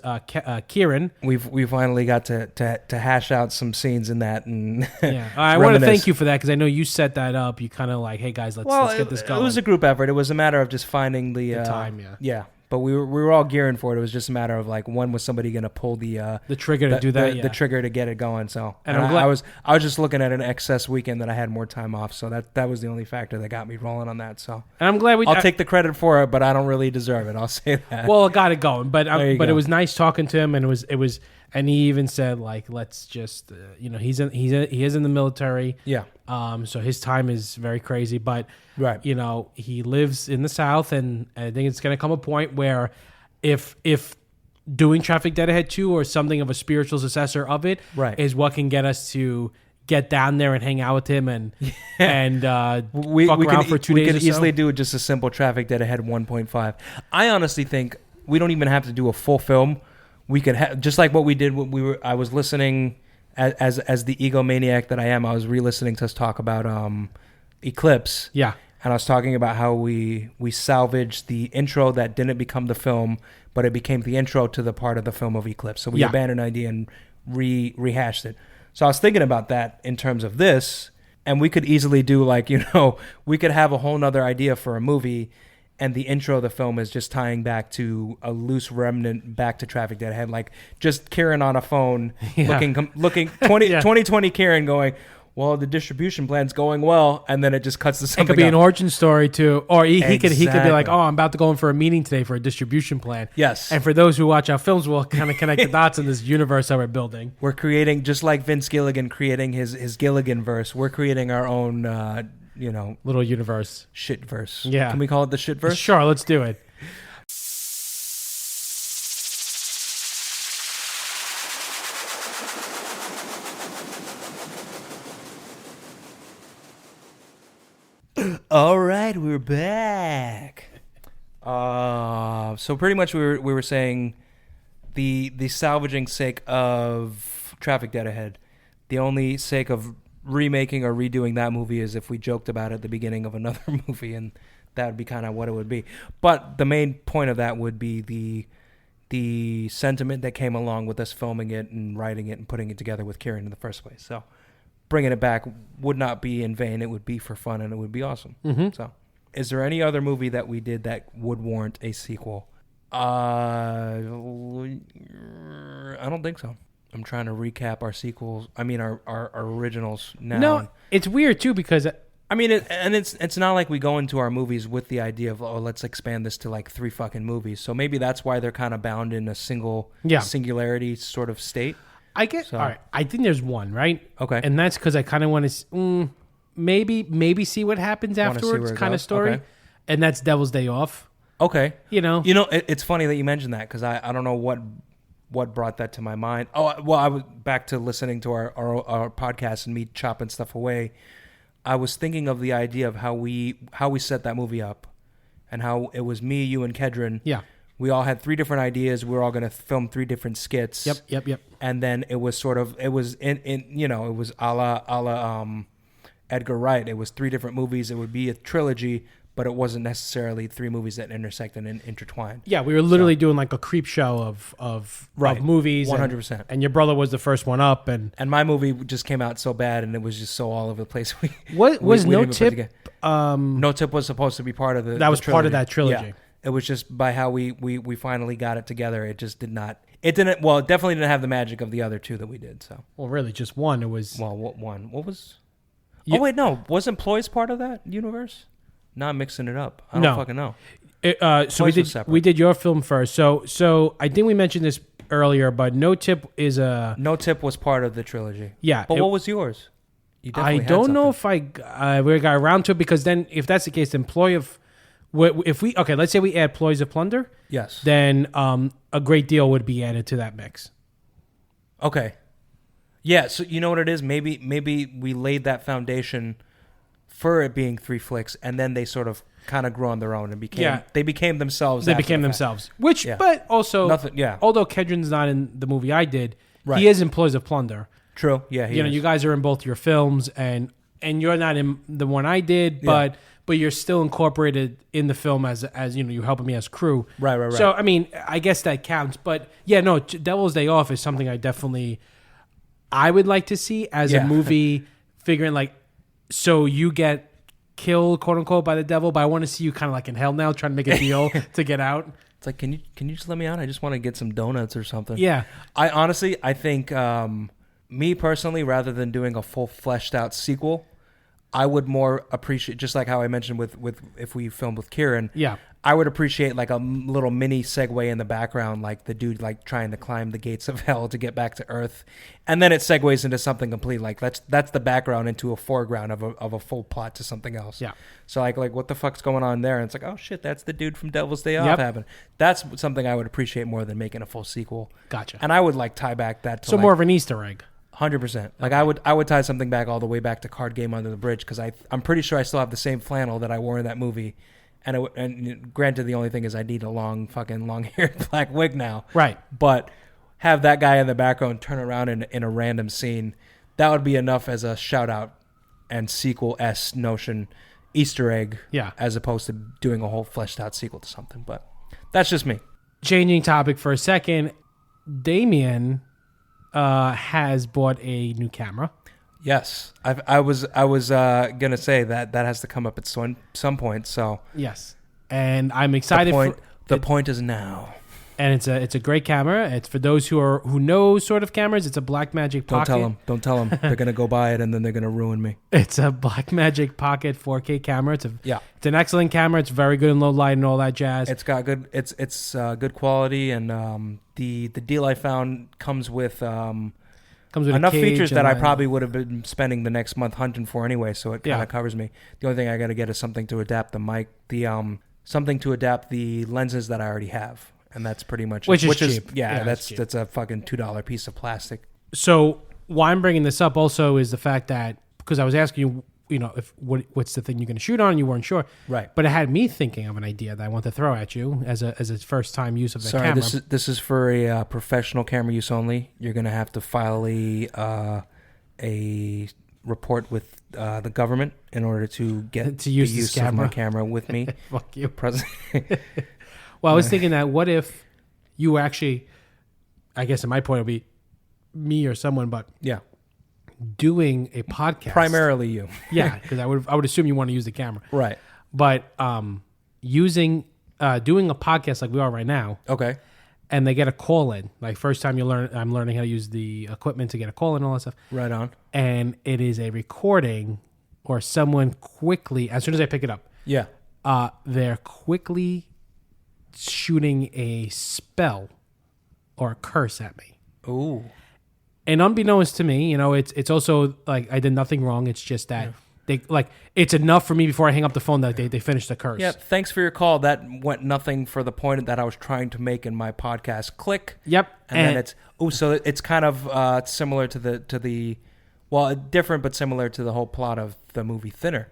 Kieran. we finally got to hash out some scenes in that and Yeah, I want to reminisce. thank you for that because I know you set that up. You kind of like, hey guys, let's get this going. It was a group effort. It was a matter of just finding the time, yeah. Yeah, but we were all gearing for it. It was just a matter of like when was somebody going to pull the trigger to do that. the trigger to get it going. So And and I'm glad- I was just looking at an excess weekend that I had more time off. So that was the only factor that got me rolling on that. So And I'm glad we. I'll take the credit for it, but I don't really deserve it. I'll say that. Well, it got it going, but There you it go. was nice talking to him, and it was, and he even said like, let's just, he is in the military, yeah, so his time is very crazy, but right. he lives in the South, and I think it's going to come a point where, if doing Traffic Dead Ahead 2 or something of a spiritual successor of it Right. is what can get us to get down there and hang out with him and we fuck around could, for 2 we days could or easily so. do just a simple Traffic Dead Ahead 1.5. I honestly think we don't even have to do a full film. We could just like what we did when I was listening as the egomaniac that I am. I was re-listening to us talk about Eclipse. Yeah. And I was talking about how we salvaged the intro that didn't become the film, but it became the intro to the part of the film of Eclipse. So we Yeah. abandoned an idea and rehashed it. So I was thinking about that in terms of this, and we could easily do like, we could have a whole nother idea for a movie, and the intro of the film is just tying back to a loose remnant back to Traffic Dead Ahead, like just Kieran on a phone, Yeah. looking 20, Yeah. 2020 Kieran going, well, the distribution plan's going well, and then it just cuts to It something could be an else. origin story too, or he could be like, Exactly. "Oh, I'm about to go in for a meeting today for a distribution plan." Yes. And for those who watch our films, we'll kind of connect the dots in this universe that we're building. We're creating, just like Vince Gilligan creating his Gilligan verse, we're creating our own, Little universe. shit verse. Yeah. Can we call it the shit verse? Sure, let's do it. All right, we're back. So pretty much we were saying the salvaging sake of Traffic Dead Ahead. The only sake of remaking or redoing that movie is if we joked about it at the beginning of another movie, and that would be kind of what it would be. But the main point of that would be the sentiment that came along with us filming it and writing it and putting it together with Kieran in the first place. So bringing it back would not be in vain. It would be for fun, and it would be awesome. Mm-hmm. So, is there any other movie that we did that would warrant a sequel? I don't think so. I'm trying to recap our sequels. I mean, our originals now. No, it's weird too because I mean, it's not like we go into our movies with the idea of, oh, let's expand this to like 3 fucking movies. So maybe that's why they're kind of bound in a singularity sort of state. I get So- all right. I think there's one right. Okay. And that's because I kind of want to maybe see what happens Wanna see afterwards, where it kind of goes? story. Okay. And that's Devil's Day Off. Okay. You know. It's funny that you mentioned that because I don't know what what brought that to my mind. Oh, well, I was back to listening to our podcast and me chopping stuff away. I was thinking of the idea of how we set that movie up, and how it was me, you, and Kedron. Yeah. We all had 3 different ideas. We were all going to film 3 different skits. Yep. And then it was sort of, it was it was a la Edgar Wright. It was 3 different movies. It would be a trilogy, but it wasn't necessarily 3 movies that intersected and intertwined. Yeah, we were literally doing like a creep show of movies. 100%. And your brother was the first one up, and my movie just came out so bad, and it was just so all over the place. What was we No didn't even put Tip? No Tip was supposed to be part of That was part of that trilogy. Yeah. It was just by how we finally got it together. It just did not. It didn't. Well, it definitely didn't have the magic of the other 2 that we did. So. Well, really, just one. It was. Well, what one? What was? Oh wait, no. Wasn't Ploys part of that universe? No, I'm mixing it up. I don't fucking know. So we did your film first. So I think we mentioned this earlier, but No Tip is a. No Tip was part of the trilogy. Yeah. But what was yours? You I don't know if we got around to it, because then if that's the case, then let's say we add Ploys of Plunder. Yes. Then a great deal would be added to that mix. Okay. Yeah, so you know what it is? Maybe we laid that foundation for it being 3 flicks, and then they sort of kind of grew on their own and they became themselves. They became themselves. Which, but also, although Kedron's not in the movie I did, he is in Ploys of Plunder. True. Yeah, he is. You guys are in both your films, and you're not in the one I did, but you're still incorporated in the film as you're helping me as crew. Right. So I mean, I guess that counts. But yeah, no, Devil's Day Off is something I would like to see as a movie, figuring like, so you get killed, quote unquote, by the devil, but I want to see you kind of like in hell now, trying to make a deal to get out. It's like, can you just let me out? I just want to get some donuts or something. Yeah. I think me personally, rather than doing a full fleshed out sequel, I would more appreciate, just like how I mentioned with if we filmed with Kieran. Yeah. I would appreciate like a little mini segue in the background, like the dude like trying to climb the gates of hell to get back to Earth, and then it segues into something complete. Like that's the background into a foreground of a full plot to something else. Yeah. So like what the fuck's going on there? And it's like, oh shit, that's the dude from Devil's Day Off happening. That's something I would appreciate more than making a full sequel. Gotcha. And I would like tie back that to more of an Easter egg. 100%. Like I would tie something back all the way back to Card Game Under the Bridge, because I'm pretty sure I still have the same flannel that I wore in that movie. And granted, the only thing is I need a long-haired black wig now. Right. But have that guy in the background turn around in a random scene. That would be enough as a shout-out and sequel-esque notion, Easter egg, as opposed to doing a whole fleshed-out sequel to something. But that's just me. Changing topic for a second, Damien has bought a new camera. Yes, I was gonna say that has to come up at some point. So yes, and I'm excited. The point is now, and it's a great camera. It's for those who know sort of cameras. It's a Blackmagic Pocket. Don't tell them. They're gonna go buy it and then they're gonna ruin me. It's a Blackmagic Pocket 4K camera. It's an excellent camera. It's very good in low light and all that jazz. It's got good. It's good quality, and the deal I found comes with enough features that I probably would have been spending the next month hunting for anyway, so it kind of covers me. The only thing I got to get is something to adapt the mic, something to adapt the lenses that I already have, and that's pretty much which is cheap. That's a fucking $2 piece of plastic. So why I'm bringing this up also is the fact that, because I was asking you, what's the thing you're going to shoot on, and you weren't sure, right? But it had me thinking of an idea that I want to throw at you as a first time use of the camera. This is for a professional camera use only. You're going to have to file a report with the government in order to get to use the use of my camera with me. Fuck you, President. Well, I was thinking that what if you actually, I guess in my point it would be me or someone, but doing a podcast, primarily you. Yeah, because I would assume you want to use the camera, right? But doing a podcast like we are right now, okay, and they get a call in, like first time I'm learning how to use the equipment to get a call in and all that stuff, right on, and it is a recording or someone quickly, as soon as I pick it up, they're quickly shooting a spell or a curse at me. Ooh. And unbeknownst to me, it's also like I did nothing wrong. It's just that they like it's enough for me before I hang up the phone that they finish the curse. Yeah, thanks for your call. That went nothing for the point that I was trying to make in my podcast. Click. Yep. And then so it's kind of similar to the different but similar to the whole plot of the movie Thinner.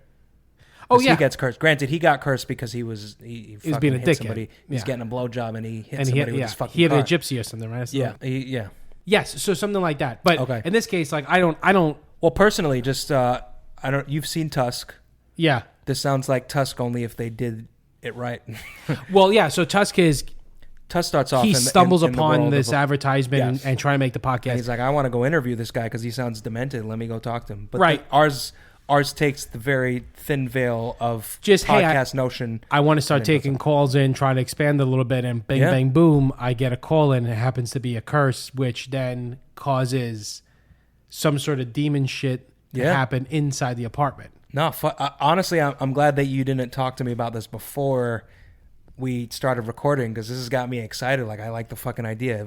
Oh yeah, he gets cursed. Granted, he got cursed because he was being a hit dickhead. somebody. He's getting a blowjob and he hit and somebody with his fucking he hit car. a gypsy or something, right? Yeah. Yes, so something like that. But Okay. in this case, like I don't. Well, personally, just I don't. You've seen Tusk. Yeah. This sounds like Tusk only if they did it right. Well, yeah. So Tusk starts off. He stumbles in the upon world this of advertisement and try to make the podcast. And he's like, I want to go interview this guy because he sounds demented. Let me go talk to him. But right. Ours takes the very thin veil of just podcast notion. I want to start taking calls in, trying to expand a little bit, and bang, bang, boom, I get a call in, and it happens to be a curse, which then causes some sort of demon shit to happen inside the apartment. No, honestly, I'm glad that you didn't talk to me about this before we started recording because this has got me excited. Like, I like the fucking idea.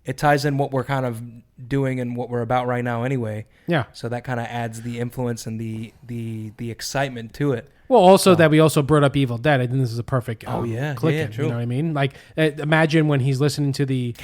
It ties in what we're kind of doing and what we're about right now anyway. Yeah. So that kind of adds the influence and the excitement to it. Well, also that we also brought up Evil Dead. I think this is a perfect true. You know what I mean? Like, imagine when he's listening to the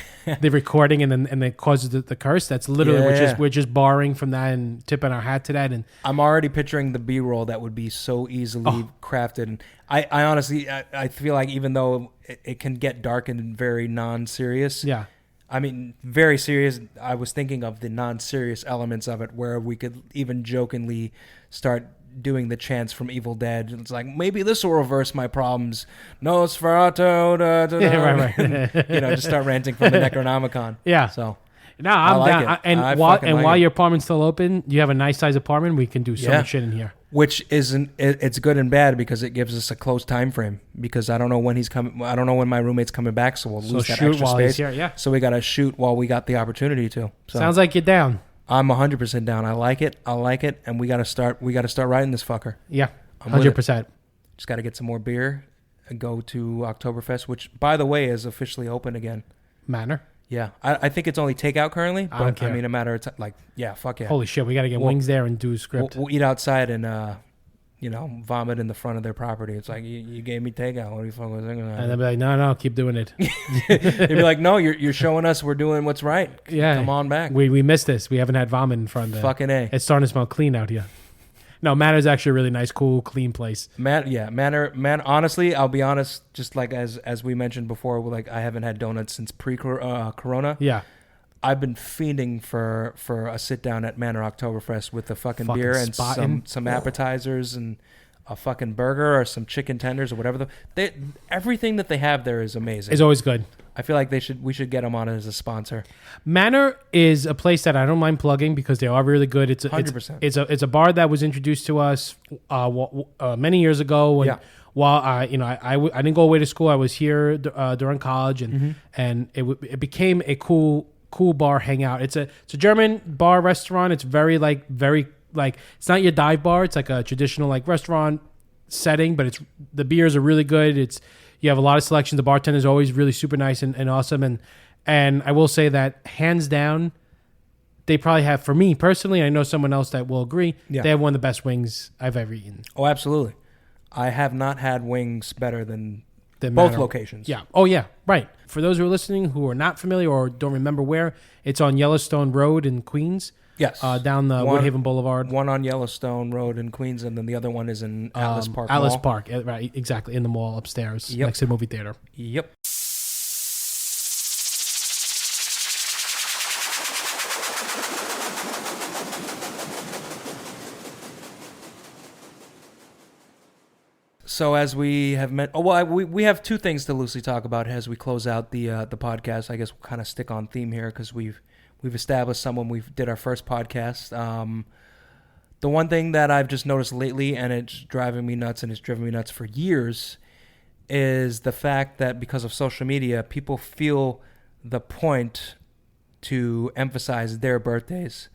recording and it causes the curse. That's literally we're just borrowing from that and tipping our hat to that. And I'm already picturing the B-roll that would be so easily crafted. And I honestly I feel like even though it can get dark and very non-serious. Yeah. I mean, very serious. I was thinking of the non-serious elements of it where we could even jokingly start doing the chants from Evil Dead. It's like, maybe this will reverse my problems. Nosferatu. Right. Just start ranting from the Necronomicon. Yeah. So, no, I'm down. While your apartment's still open, you have a nice size apartment. We can do so much shit in here. Which it's good and bad because it gives us a close time frame. Because I don't know when he's coming. I don't know when my roommate's coming back, so we'll lose that extra while space. He's here, yeah. So we got to shoot while we got the opportunity to. So sounds like you're down. I'm 100% down. I like it, and we got to start writing this fucker. Yeah, 100%. Just got to get some more beer and go to Oktoberfest, which by the way is officially open again. Manor. Yeah, I think it's only takeout currently, but I don't care. I mean, a matter of fuck yeah. Holy shit, we got to get wings there and do a script. We'll eat outside and vomit in the front of their property. It's like, you gave me takeout. What are you fucking thinking about? And they'll be like, no, keep doing it. They'd be like, no, you're showing us we're doing what's right. Yeah. Come on back. We missed this. We haven't had vomit in front of there. Fucking A. It's starting to smell clean out here. No, Manor's actually a really nice, cool, clean place. Manor. Honestly, I'll be honest. Just like as we mentioned before, like I haven't had donuts since pre-Corona. Yeah. I've been fiending for a sit down at Manor Oktoberfest with a fucking beer and some appetizers and a fucking burger or some chicken tenders or whatever. Everything that they have there is amazing. It's always good. I feel like we should get them on as a sponsor. Manor is a place that I don't mind plugging because they are really good. It's 100%. It's a bar that was introduced to us many years ago. When, while I didn't go away to school, I was here during college, and it became a cool bar hangout. It's a German bar restaurant. It's very it's not your dive bar. It's like a traditional restaurant setting, but the beers are really good. You have a lot of selection. The bartender is always really super nice and awesome. And I will say that hands down, they probably have, for me personally, I know someone else that will agree, they have one of the best wings I've ever eaten. Oh, absolutely. I have not had wings better than both locations. Yeah. Oh, yeah. Right. For those who are listening who are not familiar or don't remember where, it's on Yellowstone Road in Queens. Yes. Down the Woodhaven Boulevard. One on Yellowstone Road in Queens, and then the other one is in Alice Park Mall. Alice Park, right, exactly, in the mall upstairs, next to the movie theater. Yep. So as we have met, we have two things to loosely talk about as we close out the podcast. I guess we'll kind of stick on theme here because we've established someone. We did our first podcast. The one thing that I've just noticed lately, and it's driving me nuts, and it's driven me nuts for years, is the fact that because of social media, people feel the point to emphasize their birthdays.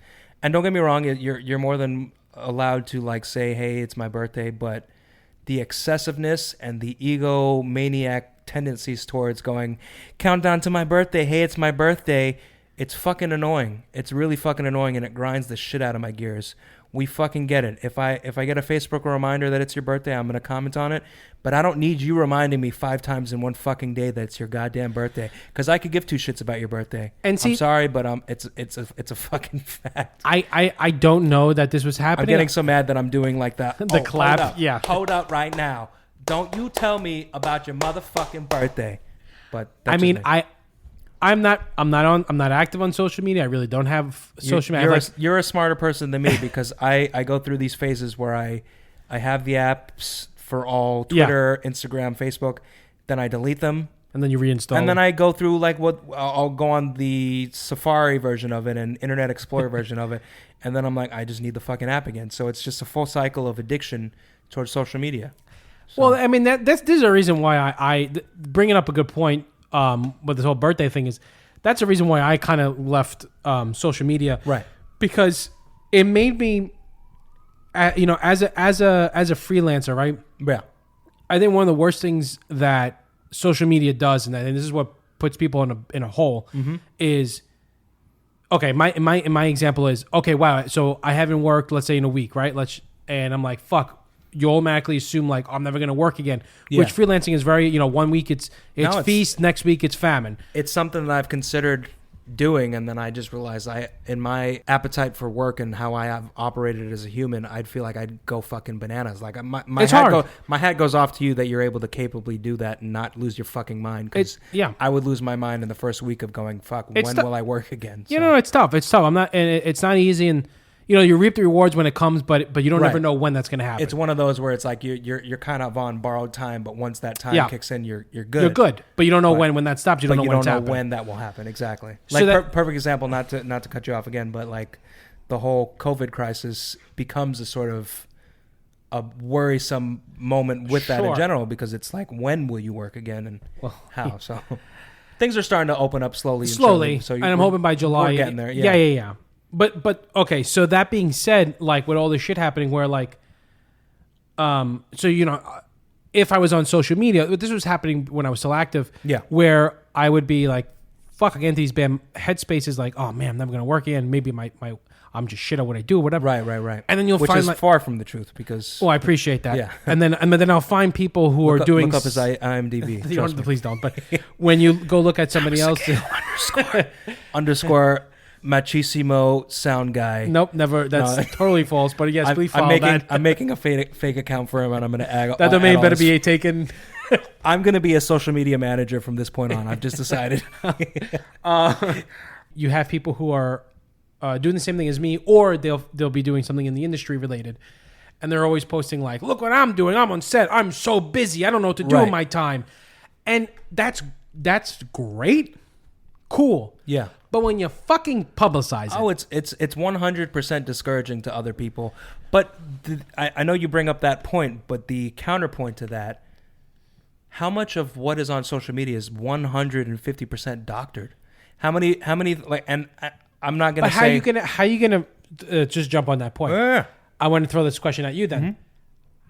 And don't get me wrong, you're more than allowed to say, hey, it's my birthday, but the excessiveness and the egomaniac tendencies towards going, countdown to my birthday, hey, it's my birthday, it's fucking annoying. It's really fucking annoying, and it grinds the shit out of my gears. We fucking get it. If I get a Facebook reminder that it's your birthday, I'm gonna comment on it. But I don't need you reminding me 5 times in one fucking day that it's your goddamn birthday. Because I could give 2 shits about your birthday. And see, I'm sorry, but it's a fucking fact. I don't know that this was happening. I'm getting so mad that I'm doing like that. The clap. Hold up, yeah. Hold up right now. Don't you tell me about your motherfucking birthday. But that's I mean, just me. I'm not active on social media. I really don't have social media. You're a smarter person than me because I go through these phases where I have the apps for all Twitter, Instagram, Facebook, then I delete them. And then you reinstall. And then I go through I'll go on the Safari version of it and Internet Explorer version of it. And then I'm like, I just need the fucking app again. So it's just a full cycle of addiction towards social media. So. Well, I mean, this is a reason why I bringing up a good point with this whole birthday thing is that's a reason why I kind of left social media. Right. Because it made me, as a freelancer, right? Yeah. I think one of the worst things that social media does, and this is what puts people in a hole, is okay. My example is okay. Wow. So I haven't worked, let's say, in a week, right? And I'm like, fuck. You automatically assume like I'm never going to work again. Yeah. Which freelancing is very, 1 week it's feast, next week it's famine. It's something that I've considered doing, and then I just realized in my appetite for work and how I have operated as a human, I'd feel like I'd go fucking bananas. Like my hat goes off to you that you're able to capably do that and not lose your fucking mind. Because I would lose my mind in the first week of going, fuck, when will I work again? So. It's tough. It's tough. It's not easy, and you reap the rewards when it comes, but you don't ever know when that's going to happen. It's one of those where it's like you're kind of on borrowed time, but once that time kicks in, you're good. You're good, but you don't know when that stops. You don't know when that will happen exactly. Like perfect example, not to cut you off again, but like the whole COVID crisis becomes a sort of a worrisome moment with that in general because it's like when will you work again and how? So things are starting to open up slowly. So and I'm hoping by July we're getting there. Yeah. But okay, so that being said, like with all this shit happening where like if I was on social media, this was happening when I was still active, where I would be like, fuck, I get into these bad headspaces like, oh man, I'm never gonna work again. Maybe I'm just shit at what I do, whatever. Right. And then you'll Which find is far from the truth because I appreciate that. Yeah. And then I'll find people who are doing look up his IMDb. Please don't. But when you go look at somebody else underscore machismo sound guy. Nope, never. That's totally false. But yes, please follow that. I'm making a fake account for him, and I'm going to add that domain better be taken. I'm going to be a social media manager from this point on. I've just decided. You have people who are doing the same thing as me, or they'll be doing something in the industry related, and they're always posting like, "Look what I'm doing! I'm on set. I'm so busy. I don't know what to do with my time," and that's great, cool. Yeah. But when you fucking publicize it... it's 100% discouraging to other people. But I know you bring up that point, but the counterpoint to that, how much of what is on social media is 150% doctored? How many like? And I'm not gonna say... How you gonna just jump on that point? I want to throw this question at you then. Mm-hmm.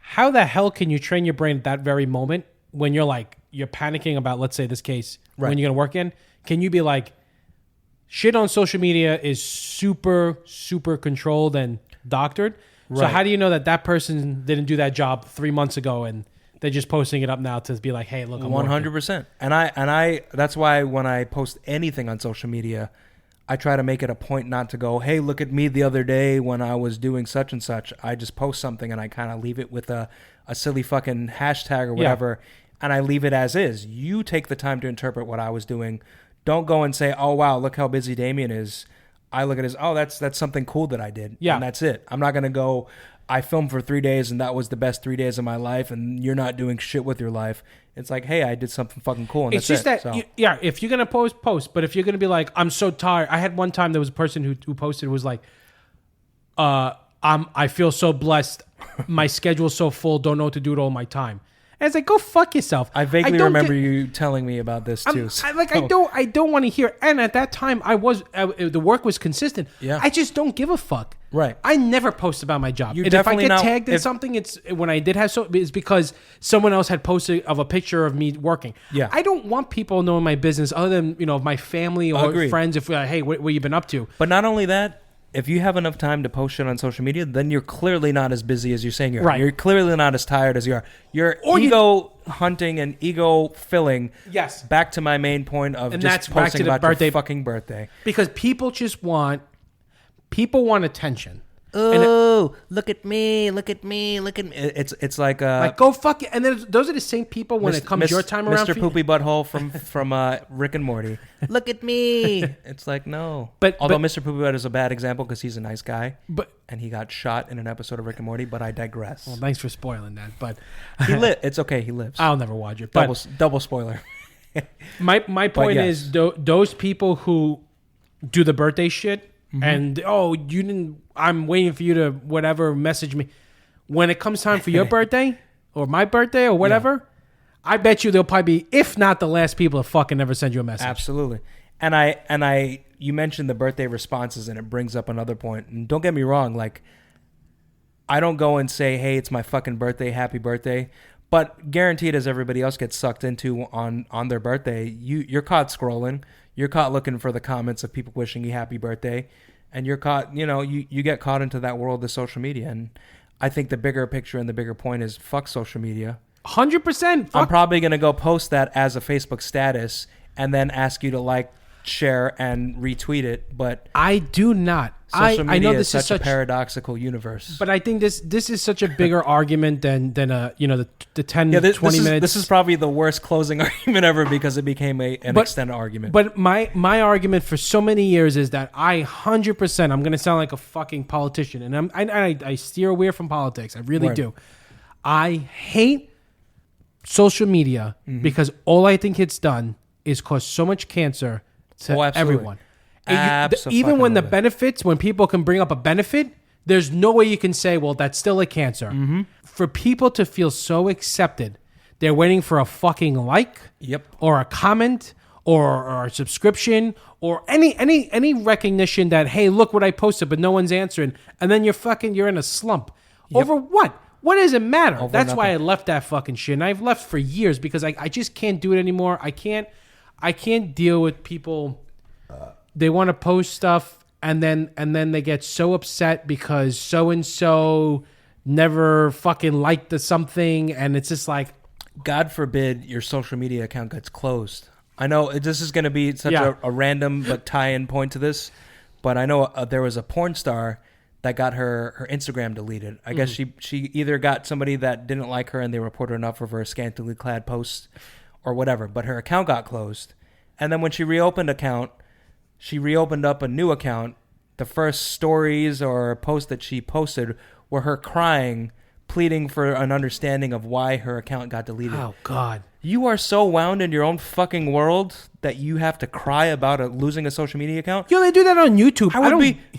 How the hell can you train your brain at that very moment when you're panicking about, let's say this case, when you're gonna work in? Can you be like, shit on social media is super, super controlled and doctored. Right. So how do you know that person didn't do that job 3 months ago and they're just posting it up now to be like, hey, look, I'm 100%. And I that's why when I post anything on social media, I try to make it a point not to go, hey, look at me the other day when I was doing such and such. I just post something and I kind of leave it with a silly fucking hashtag or whatever, and I leave it as is. You take the time to interpret what I was doing. Don't go and say, oh, wow, look how busy Damien is. I look at it as, oh, that's something cool that I did. Yeah. And that's it. I'm not going to go, I filmed for 3 days and that was the best 3 days of my life and you're not doing shit with your life. It's like, hey, I did something fucking cool and it's just that, if you're going to post. But if you're going to be like, I'm so tired. I had one time there was a person who posted was like, I feel so blessed. My schedule's so full. Don't know what to do with all my time. And it's like, go fuck yourself. I vaguely remember you telling me about this too. I don't want to hear. And at that time, the work was consistent. Yeah. I just don't give a fuck. Right. I never post about my job. And if I get tagged in something, it's when I did have it's because someone else had posted of a picture of me working. Yeah. I don't want people knowing my business other than my family or friends. If hey, what you been up to? But not only that, if you have enough time to post shit on social media, then you're clearly not as busy as you're saying you are. Right. You're clearly not as tired as you are. You're ego hunting and ego filling. Yes. Back to my main point of And just that's back posting to the about your fucking birthday. Because people want attention. Oh, look at me, look at me, look at me. It's like go fuck it. And then those are the same people when it comes your time around. Mr. Poopy Butthole from Rick and Morty. Look at me. It's like, no. Although Mr. Poopy Butt is a bad example because he's a nice guy. And he got shot in an episode of Rick and Morty, but I digress. Well, thanks for spoiling that. But it's okay, he lives. I'll never watch it. Double spoiler. My point is those people who do the birthday shit and you didn't. I'm waiting for you to whatever message me. When it comes time for your birthday or my birthday or whatever, I bet you they'll probably be, if not the last people to fucking ever send you a message. Absolutely. And you mentioned the birthday responses, and it brings up another point. And don't get me wrong, like, I don't go and say, hey, it's my fucking birthday, happy birthday. But guaranteed, as everybody else gets sucked into on their birthday, you're caught scrolling. You're caught looking for the comments of people wishing you happy birthday. And you're caught, you get caught into that world of social media. And I think the bigger picture and the bigger point is fuck social media. 100%. I'm probably going to go post that as a Facebook status and then ask you to like, share, and retweet it. But I do not. Social media I know this is such a paradoxical universe. But I think this is such a bigger argument than the 10, 20 minutes. This is probably the worst closing argument ever because it became an extended argument. But my argument for so many years is that I 100%, I'm going to sound like a fucking politician, and I steer away from politics. I really do. I hate social media because all I think it's done is cause so much cancer to everyone. Even when the benefits, when people can bring up a benefit, there's no way you can say, well, that's still a cancer. For people to feel so accepted, they're waiting for a fucking like, or a comment, or a subscription, or any recognition that, hey, look what I posted, but no one's answering, and then you're in a slump. Over what? What does it matter? That's why I left that fucking shit, and I've left for years because I just can't do it anymore. I can't deal with people. They want to post stuff and then they get so upset because so and so never fucking liked something, and it's just like, God forbid your social media account gets closed. I know this is going to be such a random but tie-in point to this, but I know there was a porn star that got her Instagram deleted. I guess she either got somebody that didn't like her and they reported enough of her scantily clad posts or whatever, but her account got closed. And then when she reopened up a new account. The first stories or posts that she posted were her crying, pleading for an understanding of why her account got deleted. Oh, God. You are so wound in your own fucking world that you have to cry about losing a social media account? Yo, they do that on YouTube.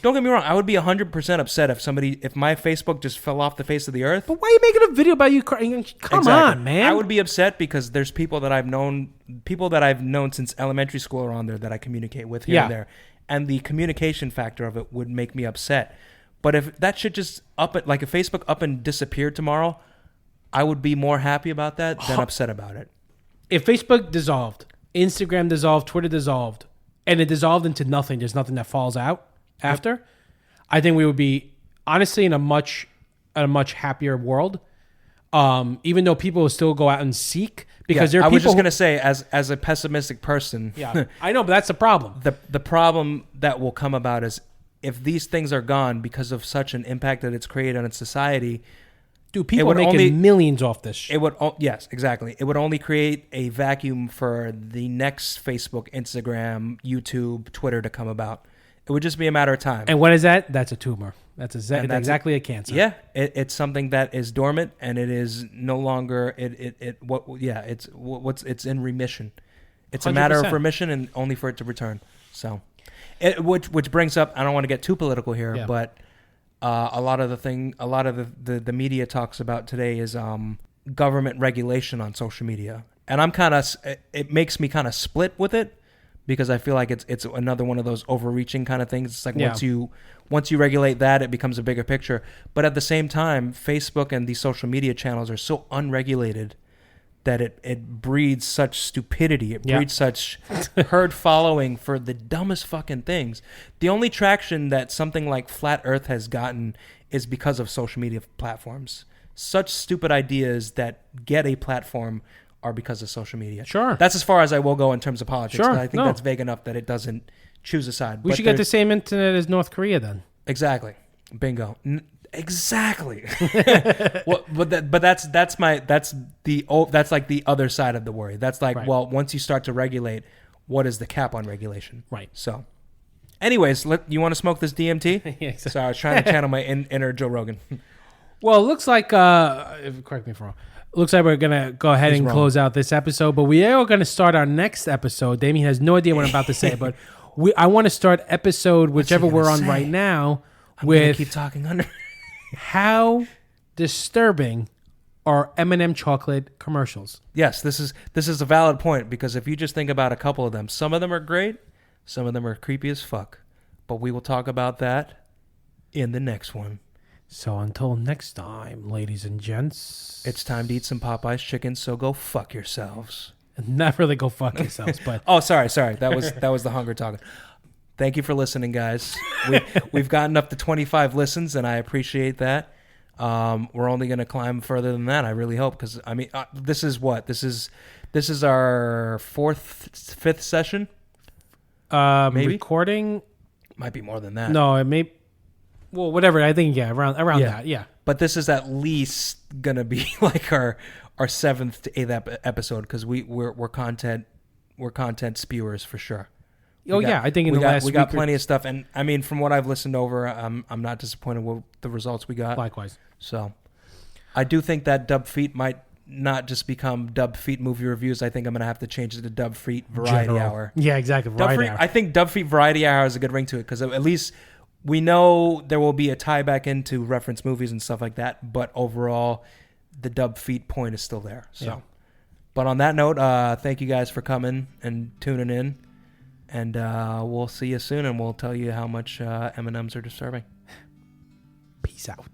Don't get me wrong, I would be 100% upset if my Facebook just fell off the face of the earth. But why are you making a video about you crying? Come on, man. I would be upset because there's people that I've known since elementary school are on there that I communicate with here and there. And the communication factor of it would make me upset. But if that shit just if Facebook up and disappeared tomorrow, I would be more happy about that than upset about it. If Facebook dissolved, Instagram dissolved, Twitter dissolved, and it dissolved into nothing, there's nothing that falls out after, I think we would be honestly in a much happier world. Even though people will still go out and seek, because there are people. I was just gonna say, as a pessimistic person, I know, but that's the problem. The problem that will come about is if these things are gone because of such an impact that it's created on society. Dude, people are making millions off this shit. Yes, exactly. It would only create a vacuum for the next Facebook, Instagram, YouTube, Twitter to come about. It would just be a matter of time. And what is that? That's a tumor. That's exactly a cancer. Yeah, it's something that is dormant and it is no longer it's in remission. It's 100%. A matter of remission and only for it to return. So, which brings up, I don't want to get too political here, but a lot of the media talks about today is government regulation on social media, and it makes me kind of split with it. Because I feel like it's another one of those overreaching kind of things. It's like once you regulate that, it becomes a bigger picture. But at the same time, Facebook and these social media channels are so unregulated that it breeds such stupidity. It Yeah. breeds such herd following for the dumbest fucking things. The only traction that something like Flat Earth has gotten is because of social media platforms. Such stupid ideas that get a platform are because of social media. Sure. That's as far as I will go in terms of politics. Sure. I think No. that's vague enough that it doesn't choose a side. We But should get there- the same internet as North Korea then. Exactly. Bingo. Exactly. Well, but that's like the other side of the worry. That's like, Right. well, once you start to regulate, what is the cap on regulation? Right. So, anyways, you want to smoke this DMT? Yeah, exactly. So I was trying to channel my inner Joe Rogan. Well, it looks like, correct me if I'm wrong. Looks like we're going to go ahead He's and wrong. close out this episode, but we are going to start our next episode. Damien has no idea what I'm about to say, but I want to start episode, whichever he gonna we're on say? right now, I'm gonna with keep talking under. how disturbing are M&M chocolate commercials. Yes, this is a valid point, because if you just think about a couple of them, some of them are great, some of them are creepy as fuck. But we will talk about that in the next one. So until next time, ladies and gents, It's time to eat some Popeye's chicken, so go fuck yourselves. not really go fuck yourselves, but Oh, sorry. That was the hunger talking. Thank you for listening, guys. We've gotten up to 25 listens, and I appreciate that. We're only going to climb further than that. I really hope, because I mean, this is our fifth session. Maybe? recording. Might be more than that. No, it may. Well, whatever. I think around Yeah. that. Yeah. But this is at least gonna be like our seventh to eighth episode, because we're content spewers for sure. Oh yeah, I think in the last we got week or- plenty of stuff, and I mean, from what I've listened over, I'm not disappointed with the results we got. Likewise. So I do think that Dub Feet might not just become Dub Feet movie reviews. I think I'm gonna have to change it to Dub Feet Variety General. Hour. Yeah, exactly. Variety hour. I think Dub Feet Variety Hour has a good ring to it, because at least we know there will be a tie back into reference movies and stuff like that. But overall, the Dub Feet point is still there. So, Yeah. But on that note, thank you guys for coming and tuning in, and we'll see you soon, and we'll tell you how much M&Ms are disturbing. Peace out.